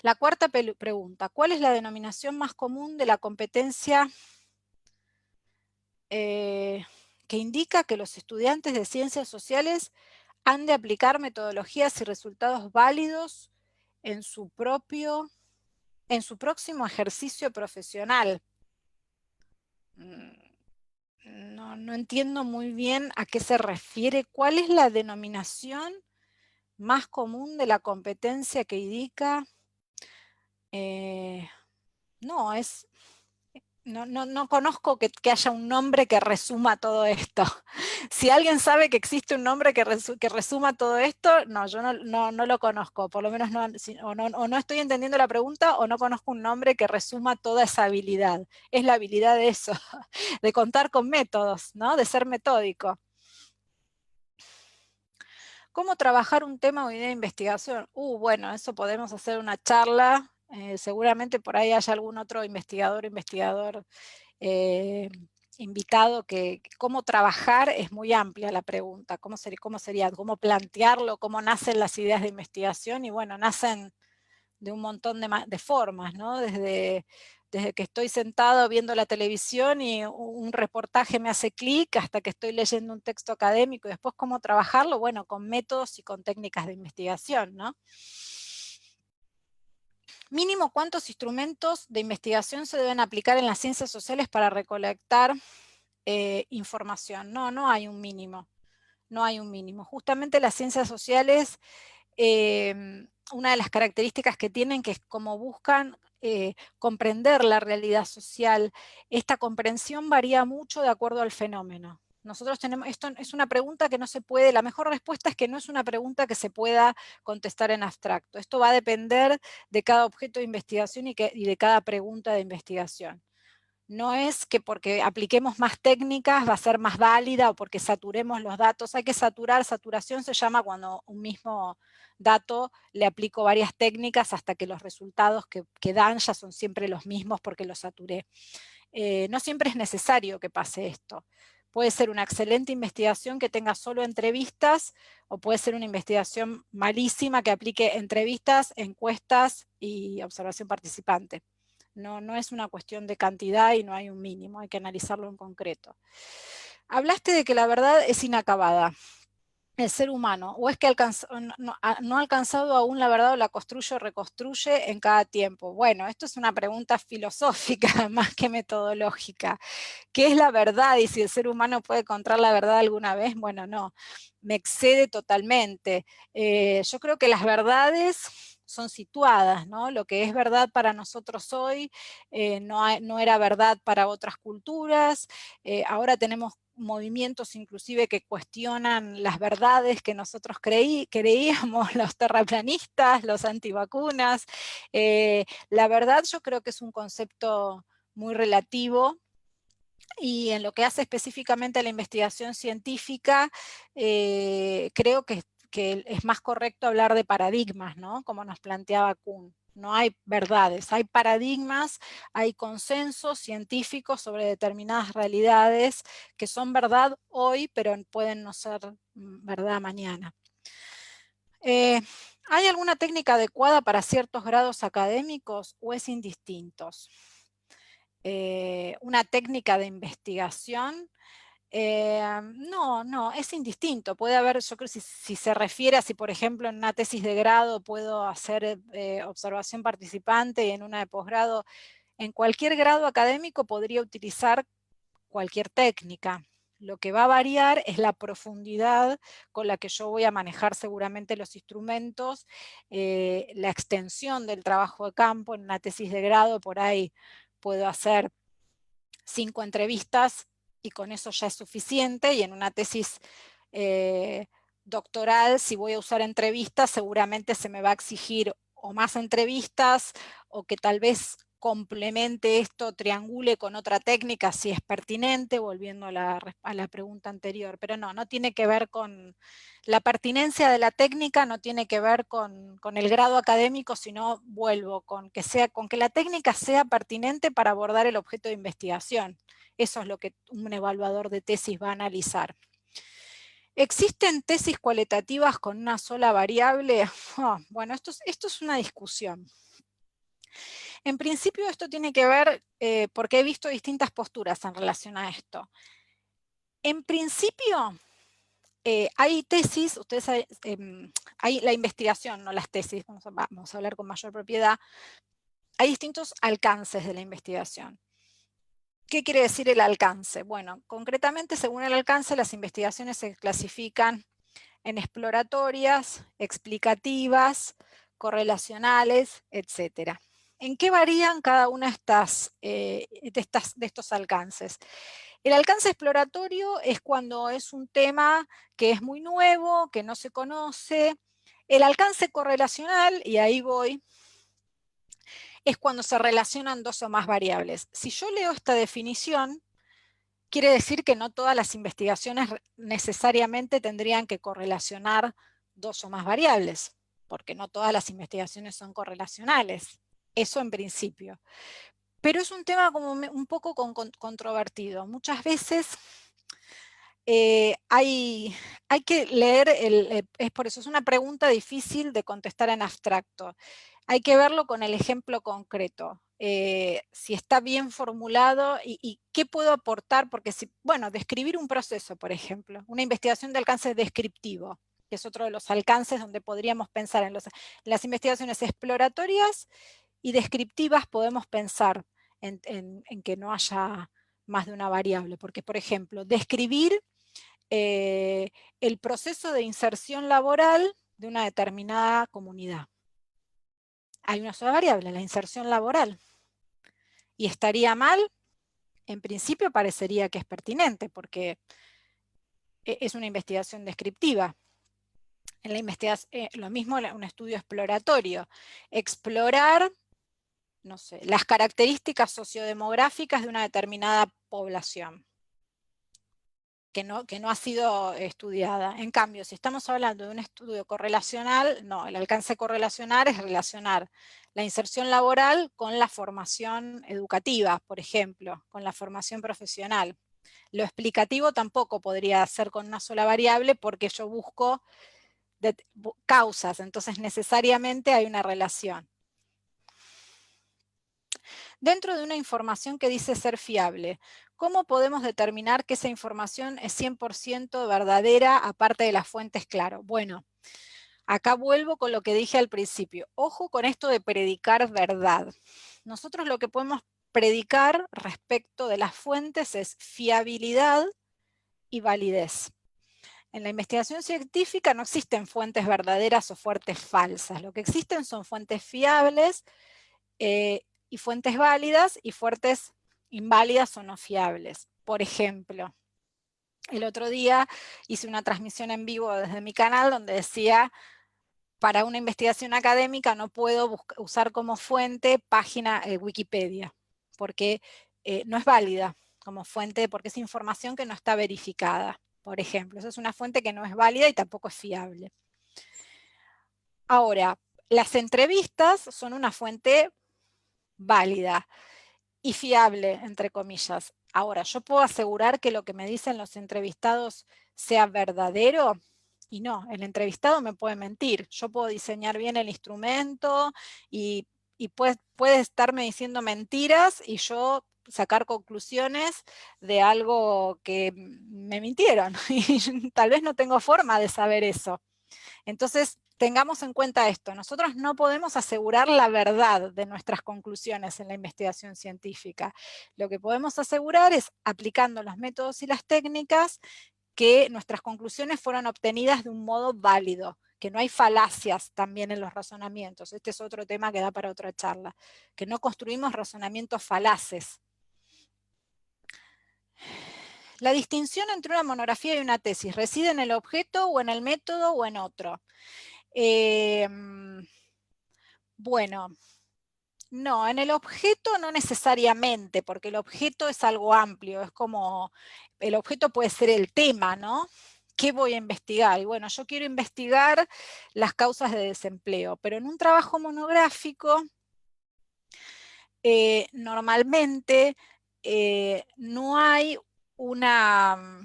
La cuarta pregunta, ¿cuál es la denominación más común de la competencia que indica que los estudiantes de ciencias sociales han de aplicar metodologías y resultados válidos en su próximo ejercicio profesional? No entiendo muy bien a qué se refiere. ¿Cuál es la denominación más común de la competencia que indica? No conozco que haya un nombre que resuma todo esto. Si alguien sabe que existe un nombre que resuma todo esto, no, yo no lo conozco, por lo menos o no estoy entendiendo la pregunta o no conozco un nombre que resuma toda esa habilidad. Es la habilidad de eso, de contar con métodos, ¿no? De ser metódico. ¿Cómo trabajar un tema o idea de investigación? Bueno, eso podemos hacer una charla. Seguramente por ahí haya algún otro investigador invitado que cómo trabajar es muy amplia la pregunta. ¿Cómo sería? ¿Cómo plantearlo? ¿Cómo nacen las ideas de investigación? Y bueno, nacen de un montón de formas, ¿no? Desde que estoy sentado viendo la televisión y un reportaje me hace clic hasta que estoy leyendo un texto académico y después cómo trabajarlo, bueno, con métodos y con técnicas de investigación, ¿no? Mínimo, ¿cuántos instrumentos de investigación se deben aplicar en las ciencias sociales para recolectar información? No hay un mínimo. No hay un mínimo. Justamente las ciencias sociales, una de las características que tienen, que es cómo buscan comprender la realidad social, esta comprensión varía mucho de acuerdo al fenómeno. Nosotros tenemos, esto es una pregunta que no se puede, la mejor respuesta es que no es una pregunta que se pueda contestar en abstracto. Esto va a depender de cada objeto de investigación y de cada pregunta de investigación. No es que porque apliquemos más técnicas va a ser más válida o porque saturemos los datos. Hay que saturar. Saturación se llama cuando un mismo dato le aplico varias técnicas hasta que los resultados que dan ya son siempre los mismos porque los saturé. No siempre es necesario que pase esto. Puede ser una excelente investigación que tenga solo entrevistas o puede ser una investigación malísima que aplique entrevistas, encuestas y observación participante. No es una cuestión de cantidad y no hay un mínimo, hay que analizarlo en concreto. Hablaste de que la verdad es inacabada. El ser humano, o es que no ha alcanzado aún la verdad o la construye o reconstruye en cada tiempo. Bueno, esto es una pregunta filosófica más que metodológica. ¿Qué es la verdad? Y si el ser humano puede encontrar la verdad alguna vez, bueno, no, me excede totalmente. Yo creo que las verdades son situadas, ¿no? Lo que es verdad para nosotros hoy no era verdad para otras culturas. Ahora tenemos movimientos inclusive que cuestionan las verdades que nosotros creíamos, los terraplanistas, los antivacunas. La verdad yo creo que es un concepto muy relativo y en lo que hace específicamente a la investigación científica, creo que es más correcto hablar de paradigmas, ¿no? Como nos planteaba Kuhn. No hay verdades, hay paradigmas, hay consensos científicos sobre determinadas realidades que son verdad hoy, pero pueden no ser verdad mañana. ¿Hay alguna técnica adecuada para ciertos grados académicos o es indistintos? Una técnica de investigación. No, es indistinto. Puede haber, yo creo, si se refiere a si, por ejemplo, en una tesis de grado puedo hacer observación participante y en una de posgrado, en cualquier grado académico podría utilizar cualquier técnica. Lo que va a variar es la profundidad con la que yo voy a manejar seguramente los instrumentos, la extensión del trabajo de campo. En una tesis de grado por ahí puedo hacer 5 entrevistas y con eso ya es suficiente, y en una tesis doctoral, si voy a usar entrevistas, seguramente se me va a exigir o más entrevistas o que tal vez complemente esto, triangule con otra técnica si es pertinente, volviendo a la pregunta anterior. Pero no tiene que ver con la pertinencia de la técnica, no tiene que ver con el grado académico, sino vuelvo con que la técnica sea pertinente para abordar el objeto de investigación. Eso es lo que un evaluador de tesis va a analizar. ¿Existen tesis cualitativas con una sola variable? Oh, bueno, esto es una discusión. En principio esto tiene que ver, porque he visto distintas posturas en relación a esto. En principio, hay tesis, hay la investigación, no las tesis, vamos a hablar con mayor propiedad. Hay distintos alcances de la investigación. ¿Qué quiere decir el alcance? Bueno, concretamente, según el alcance, las investigaciones se clasifican en exploratorias, explicativas, correlacionales, etc. ¿En qué varían cada una de estos alcances? El alcance exploratorio es cuando es un tema que es muy nuevo, que no se conoce. El alcance correlacional, y ahí voy, es cuando se relacionan dos o más variables. Si yo leo esta definición, quiere decir que no todas las investigaciones necesariamente tendrían que correlacionar dos o más variables, porque no todas las investigaciones son correlacionales. Eso en principio. Pero es un tema como un poco controvertido. Muchas veces hay que leer, es por eso, es una pregunta difícil de contestar en abstracto. Hay que verlo con el ejemplo concreto, si está bien formulado y qué puedo aportar, porque bueno, describir un proceso, por ejemplo, una investigación de alcance descriptivo, que es otro de los alcances donde podríamos pensar en las investigaciones exploratorias y descriptivas. Podemos pensar en que no haya más de una variable, porque, por ejemplo, describir el proceso de inserción laboral de una determinada comunidad. Hay una sola variable, la inserción laboral. ¿Y estaría mal? En principio parecería que es pertinente, porque es una investigación descriptiva. En la investigación, lo mismo un estudio exploratorio. Explorar, no sé, las características sociodemográficas de una determinada población que no ha sido estudiada. En cambio, si estamos hablando de un estudio correlacional, no, el alcance correlacional es relacionar la inserción laboral con la formación educativa, por ejemplo, con la formación profesional. Lo explicativo tampoco podría ser con una sola variable, porque yo busco causas, entonces necesariamente hay una relación. Dentro de una información que dice ser fiable, ¿cómo podemos determinar que esa información es 100% verdadera aparte de las fuentes? Claro, bueno, acá vuelvo con lo que dije al principio. Ojo con esto de predicar verdad. Nosotros lo que podemos predicar respecto de las fuentes es fiabilidad y validez. En la investigación científica no existen fuentes verdaderas o fuentes falsas. Lo que existen son fuentes fiables y fuentes válidas y fuentes inválidas o no fiables. Por ejemplo, el otro día hice una transmisión en vivo desde mi canal donde decía, para una investigación académica no puedo usar como fuente página Wikipedia, porque no es válida como fuente, porque es información que no está verificada, por ejemplo. Eso es una fuente que no es válida y tampoco es fiable. Ahora, las entrevistas son una fuente válida y fiable, entre comillas. Ahora, ¿yo puedo asegurar que lo que me dicen los entrevistados sea verdadero? Y no, el entrevistado me puede mentir. Yo puedo diseñar bien el instrumento y puede estarme diciendo mentiras y yo sacar conclusiones de algo que me mintieron. Y tal vez no tengo forma de saber eso. Entonces, tengamos en cuenta esto. Nosotros no podemos asegurar la verdad de nuestras conclusiones en la investigación científica. Lo que podemos asegurar es, aplicando los métodos y las técnicas, que nuestras conclusiones fueron obtenidas de un modo válido, que no hay falacias también en los razonamientos. Este es otro tema que da para otra charla, que no construimos razonamientos falaces. La distinción entre una monografía y una tesis reside en el objeto o en el método o en otro. Bueno, no, en el objeto no necesariamente, porque el objeto es algo amplio, es como, el objeto puede ser el tema, ¿no? ¿Qué voy a investigar? Y bueno, yo quiero investigar las causas de desempleo, pero en un trabajo monográfico, normalmente no hay una...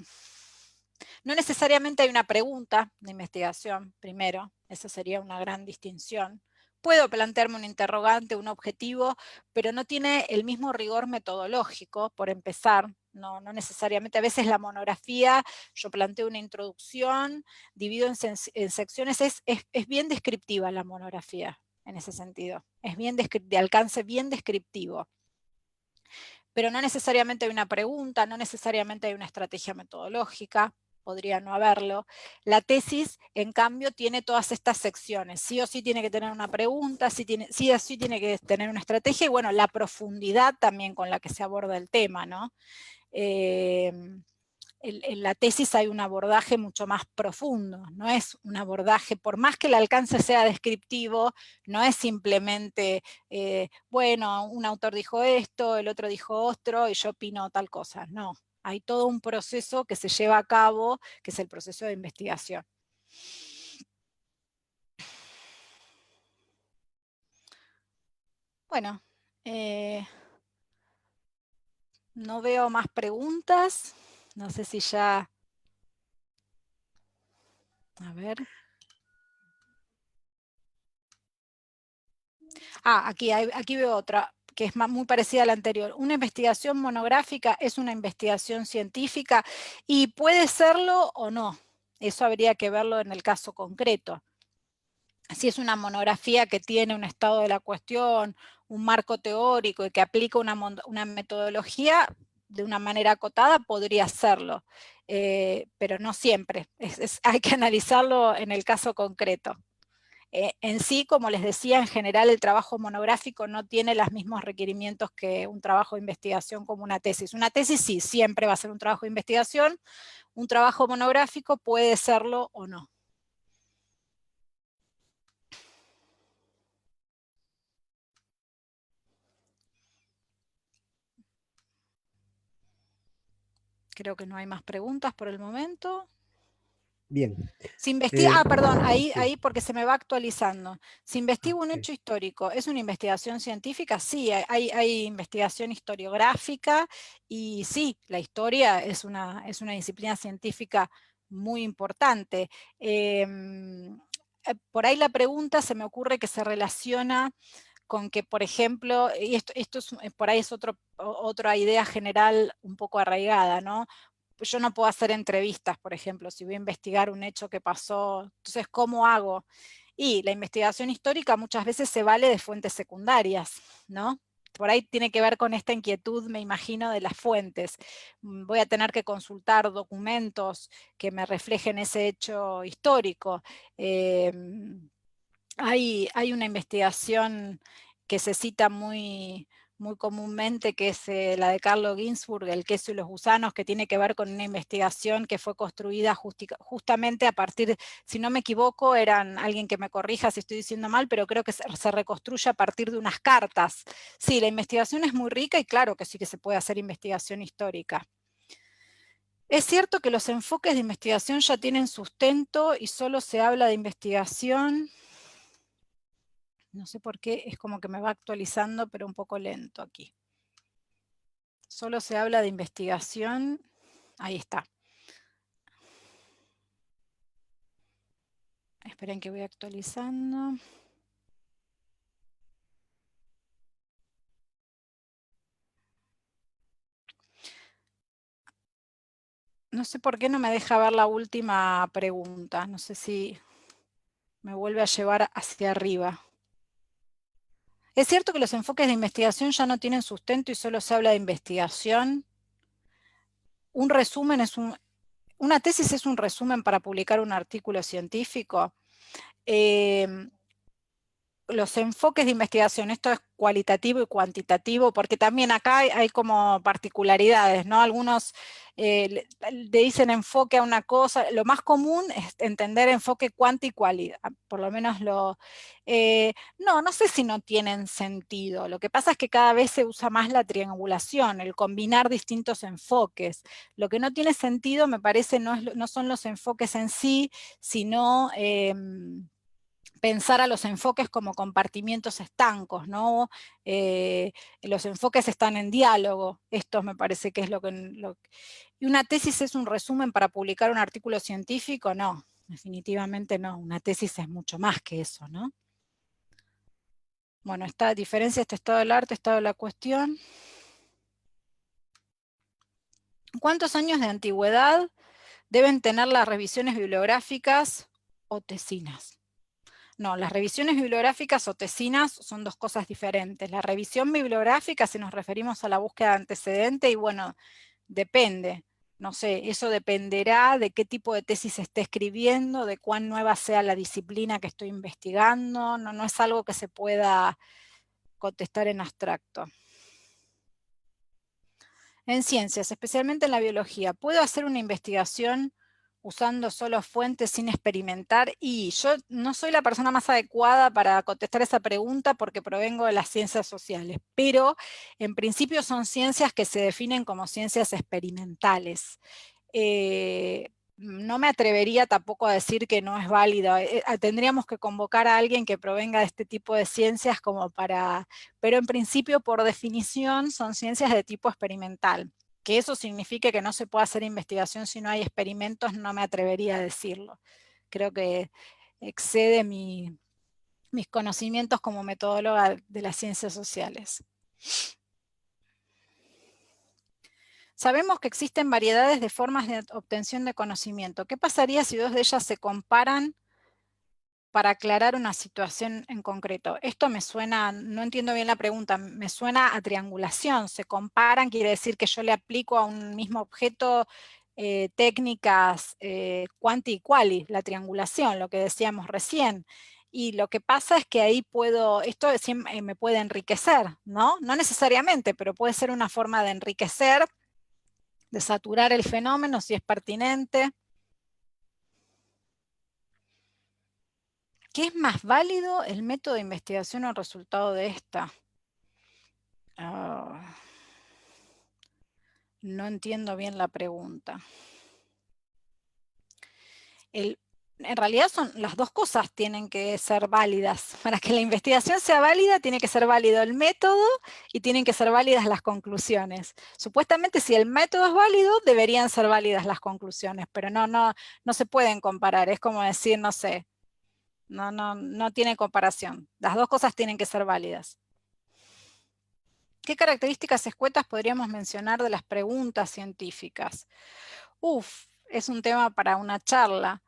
No necesariamente hay una pregunta de investigación, primero, esa sería una gran distinción. Puedo plantearme un interrogante, un objetivo, pero no tiene el mismo rigor metodológico, por empezar. No necesariamente, a veces la monografía, yo planteo una introducción, divido en secciones, es bien descriptiva la monografía, en ese sentido. Es bien de alcance bien descriptivo. Pero no necesariamente hay una pregunta, no necesariamente hay una estrategia metodológica, podría no haberlo. La tesis, en cambio, tiene todas estas secciones. Sí o sí tiene que tener una pregunta, sí o sí tiene que tener una estrategia, y bueno, la profundidad también con la que se aborda el tema, ¿no? En la tesis hay un abordaje mucho más profundo, no es un abordaje, por más que el alcance sea descriptivo, no es simplemente, bueno, un autor dijo esto, el otro dijo otro, y yo opino tal cosa, no. Hay todo un proceso que se lleva a cabo, que es el proceso de investigación. Bueno, no veo más preguntas, no sé si ya... A ver... aquí veo otra, que es muy parecida a la anterior. Una investigación monográfica es una investigación científica y puede serlo o no. Eso habría que verlo en el caso concreto. Si es una monografía que tiene un estado de la cuestión, un marco teórico y que aplica una metodología de una manera acotada, podría serlo. Pero no siempre. Hay que analizarlo en el caso concreto. En sí, como les decía, en general el trabajo monográfico no tiene los mismos requerimientos que un trabajo de investigación como una tesis. Una tesis sí, siempre va a ser un trabajo de investigación, un trabajo monográfico puede serlo o no. Creo que no hay más preguntas por el momento. Bien. Si investiga, perdón, Sí. ahí porque se me va actualizando. Si investigo un hecho histórico, ¿es una investigación científica? Sí, hay investigación historiográfica y sí, la historia es una disciplina científica muy importante. Por ahí la pregunta se me ocurre que se relaciona con que, por ejemplo, y esto es, por ahí es otra idea general un poco arraigada, ¿no? Yo no puedo hacer entrevistas, por ejemplo, si voy a investigar un hecho que pasó, entonces, ¿cómo hago? Y la investigación histórica muchas veces se vale de fuentes secundarias, ¿no? Por ahí tiene que ver con esta inquietud, me imagino, de las fuentes. Voy a tener que consultar documentos que me reflejen ese hecho histórico. Hay una investigación que se cita muy comúnmente, que es la de Carlo Ginzburg, El queso y los gusanos, que tiene que ver con una investigación que fue construida justamente a partir, si no me equivoco, alguien que me corrija si estoy diciendo mal, pero creo que se reconstruye a partir de unas cartas. Sí, la investigación es muy rica y claro que sí que se puede hacer investigación histórica. Es cierto que los enfoques de investigación ya tienen sustento y solo se habla de investigación. No sé por qué, es como que me va actualizando, pero un poco lento aquí. Solo se habla de investigación. Ahí está. Esperen que voy actualizando. No sé por qué no me deja ver la última pregunta. No sé si me vuelve a llevar hacia arriba. ¿Es cierto que los enfoques de investigación ya no tienen sustento y solo se habla de investigación? Un resumen una tesis es un resumen para publicar un artículo científico. Los enfoques de investigación, esto es cualitativo y cuantitativo, porque también acá hay como particularidades, ¿no? Algunos le dicen enfoque a una cosa, lo más común es entender enfoque cuanti y cualidad, por lo menos no sé si no tienen sentido, lo que pasa es que cada vez se usa más la triangulación, el combinar distintos enfoques. Lo que no tiene sentido, me parece, no son los enfoques en sí, sino pensar a los enfoques como compartimientos estancos, ¿no? Los enfoques están en diálogo, esto me parece que es ¿Y una tesis es un resumen para publicar un artículo científico? No, definitivamente no, una tesis es mucho más que eso, ¿no? Bueno, esta diferencia, este estado del arte, estado de la cuestión. ¿Cuántos años de antigüedad deben tener las revisiones bibliográficas o tesinas? No, las revisiones bibliográficas o tesinas son dos cosas diferentes. La revisión bibliográfica, si nos referimos a la búsqueda de antecedente, y bueno, depende. No sé, eso dependerá de qué tipo de tesis se esté escribiendo, de cuán nueva sea la disciplina que estoy investigando. No, no es algo que se pueda contestar en abstracto. En ciencias, especialmente en la biología, ¿puedo hacer una investigación usando solo fuentes sin experimentar? Y yo no soy la persona más adecuada para contestar esa pregunta porque provengo de las ciencias sociales, pero en principio son ciencias que se definen como ciencias experimentales. No me atrevería tampoco a decir que no es válida. Tendríamos que convocar a alguien que provenga de este tipo de ciencias como para... Pero en principio, por definición, son ciencias de tipo experimental. Que eso signifique que no se puede hacer investigación si no hay experimentos, no me atrevería a decirlo. Creo que excede mis conocimientos como metodóloga de las ciencias sociales. Sabemos que existen variedades de formas de obtención de conocimiento. ¿Qué pasaría si dos de ellas se comparan para aclarar una situación en concreto? Esto me suena, no entiendo bien la pregunta, me suena a triangulación. Se comparan, quiere decir que yo le aplico a un mismo objeto técnicas quanti y quali, la triangulación, lo que decíamos recién. Y lo que pasa es que ahí puedo, esto me puede enriquecer, ¿no? No necesariamente, pero puede ser una forma de enriquecer, de saturar el fenómeno si es pertinente. ¿Qué es más válido, el método de investigación o el resultado de esta? No entiendo bien la pregunta. En realidad las dos cosas tienen que ser válidas. Para que la investigación sea válida, tiene que ser válido el método y tienen que ser válidas las conclusiones. Supuestamente, si el método es válido, deberían ser válidas las conclusiones, pero no se pueden comparar. Es como decir, no sé, no tiene comparación. Las dos cosas tienen que ser válidas. ¿Qué características escuetas podríamos mencionar de las preguntas científicas? Es un tema para una charla.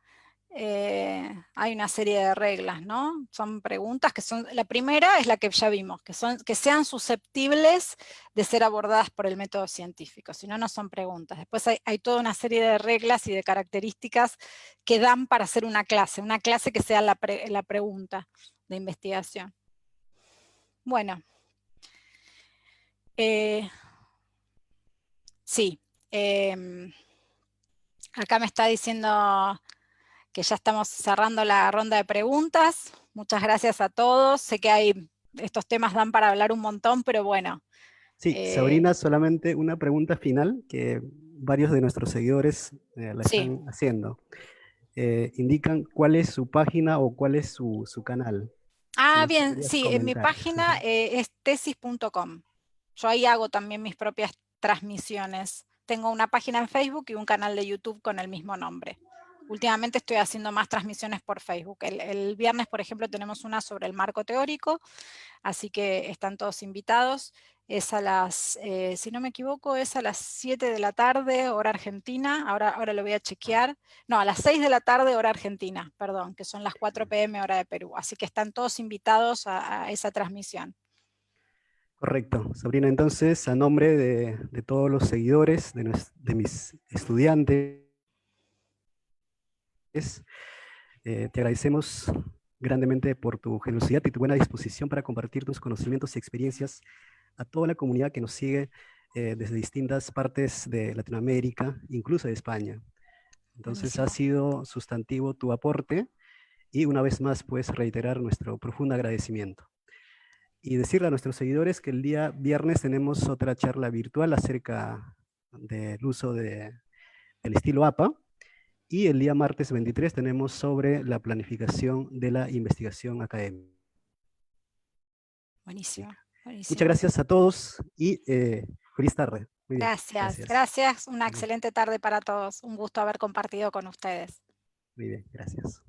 Hay una serie de reglas, ¿no? Son preguntas que son, la primera es la que ya vimos, que sean susceptibles de ser abordadas por el método científico, si no, no son preguntas. Después hay toda una serie de reglas y de características que dan para hacer una clase que sea la pregunta de investigación. Bueno. Sí. Acá me está diciendo que ya estamos cerrando la ronda de preguntas. Muchas gracias a todos. Sé que estos temas dan para hablar un montón, pero bueno. Sí, Sabrina, solamente una pregunta final que varios de nuestros seguidores la están haciendo. Indican cuál es su página o cuál es su canal. Bien, sí, en mi página es tesis.com. Yo ahí hago también mis propias transmisiones. Tengo una página en Facebook y un canal de YouTube con el mismo nombre. Últimamente estoy haciendo más transmisiones por Facebook. El viernes, por ejemplo, tenemos una sobre el marco teórico, así que están todos invitados. Es a las, si no me equivoco, es a las 7 de la tarde, hora argentina. Ahora lo voy a chequear. No, a las 6 de la tarde, hora argentina, perdón, que son las 4 p.m. hora de Perú. Así que están todos invitados a esa transmisión. Correcto, Sabrina. Entonces, a nombre de todos los seguidores, de mis estudiantes, te agradecemos grandemente por tu generosidad y tu buena disposición para compartir tus conocimientos y experiencias a toda la comunidad que nos sigue desde distintas partes de Latinoamérica, incluso de España. Entonces, ha sido sustantivo tu aporte y una vez más puedes reiterar nuestro profundo agradecimiento. Y decirle a nuestros seguidores que el día viernes tenemos otra charla virtual acerca del uso del estilo APA, Y el día martes 23 tenemos sobre la planificación de la investigación académica. Buenísimo, Muchas buenísimo. gracias a todos y feliz tarde. Muy bien, Gracias, gracias. gracias. Una Muy bien, excelente tarde para todos. Un gusto haber compartido con ustedes. muy bien, gracias.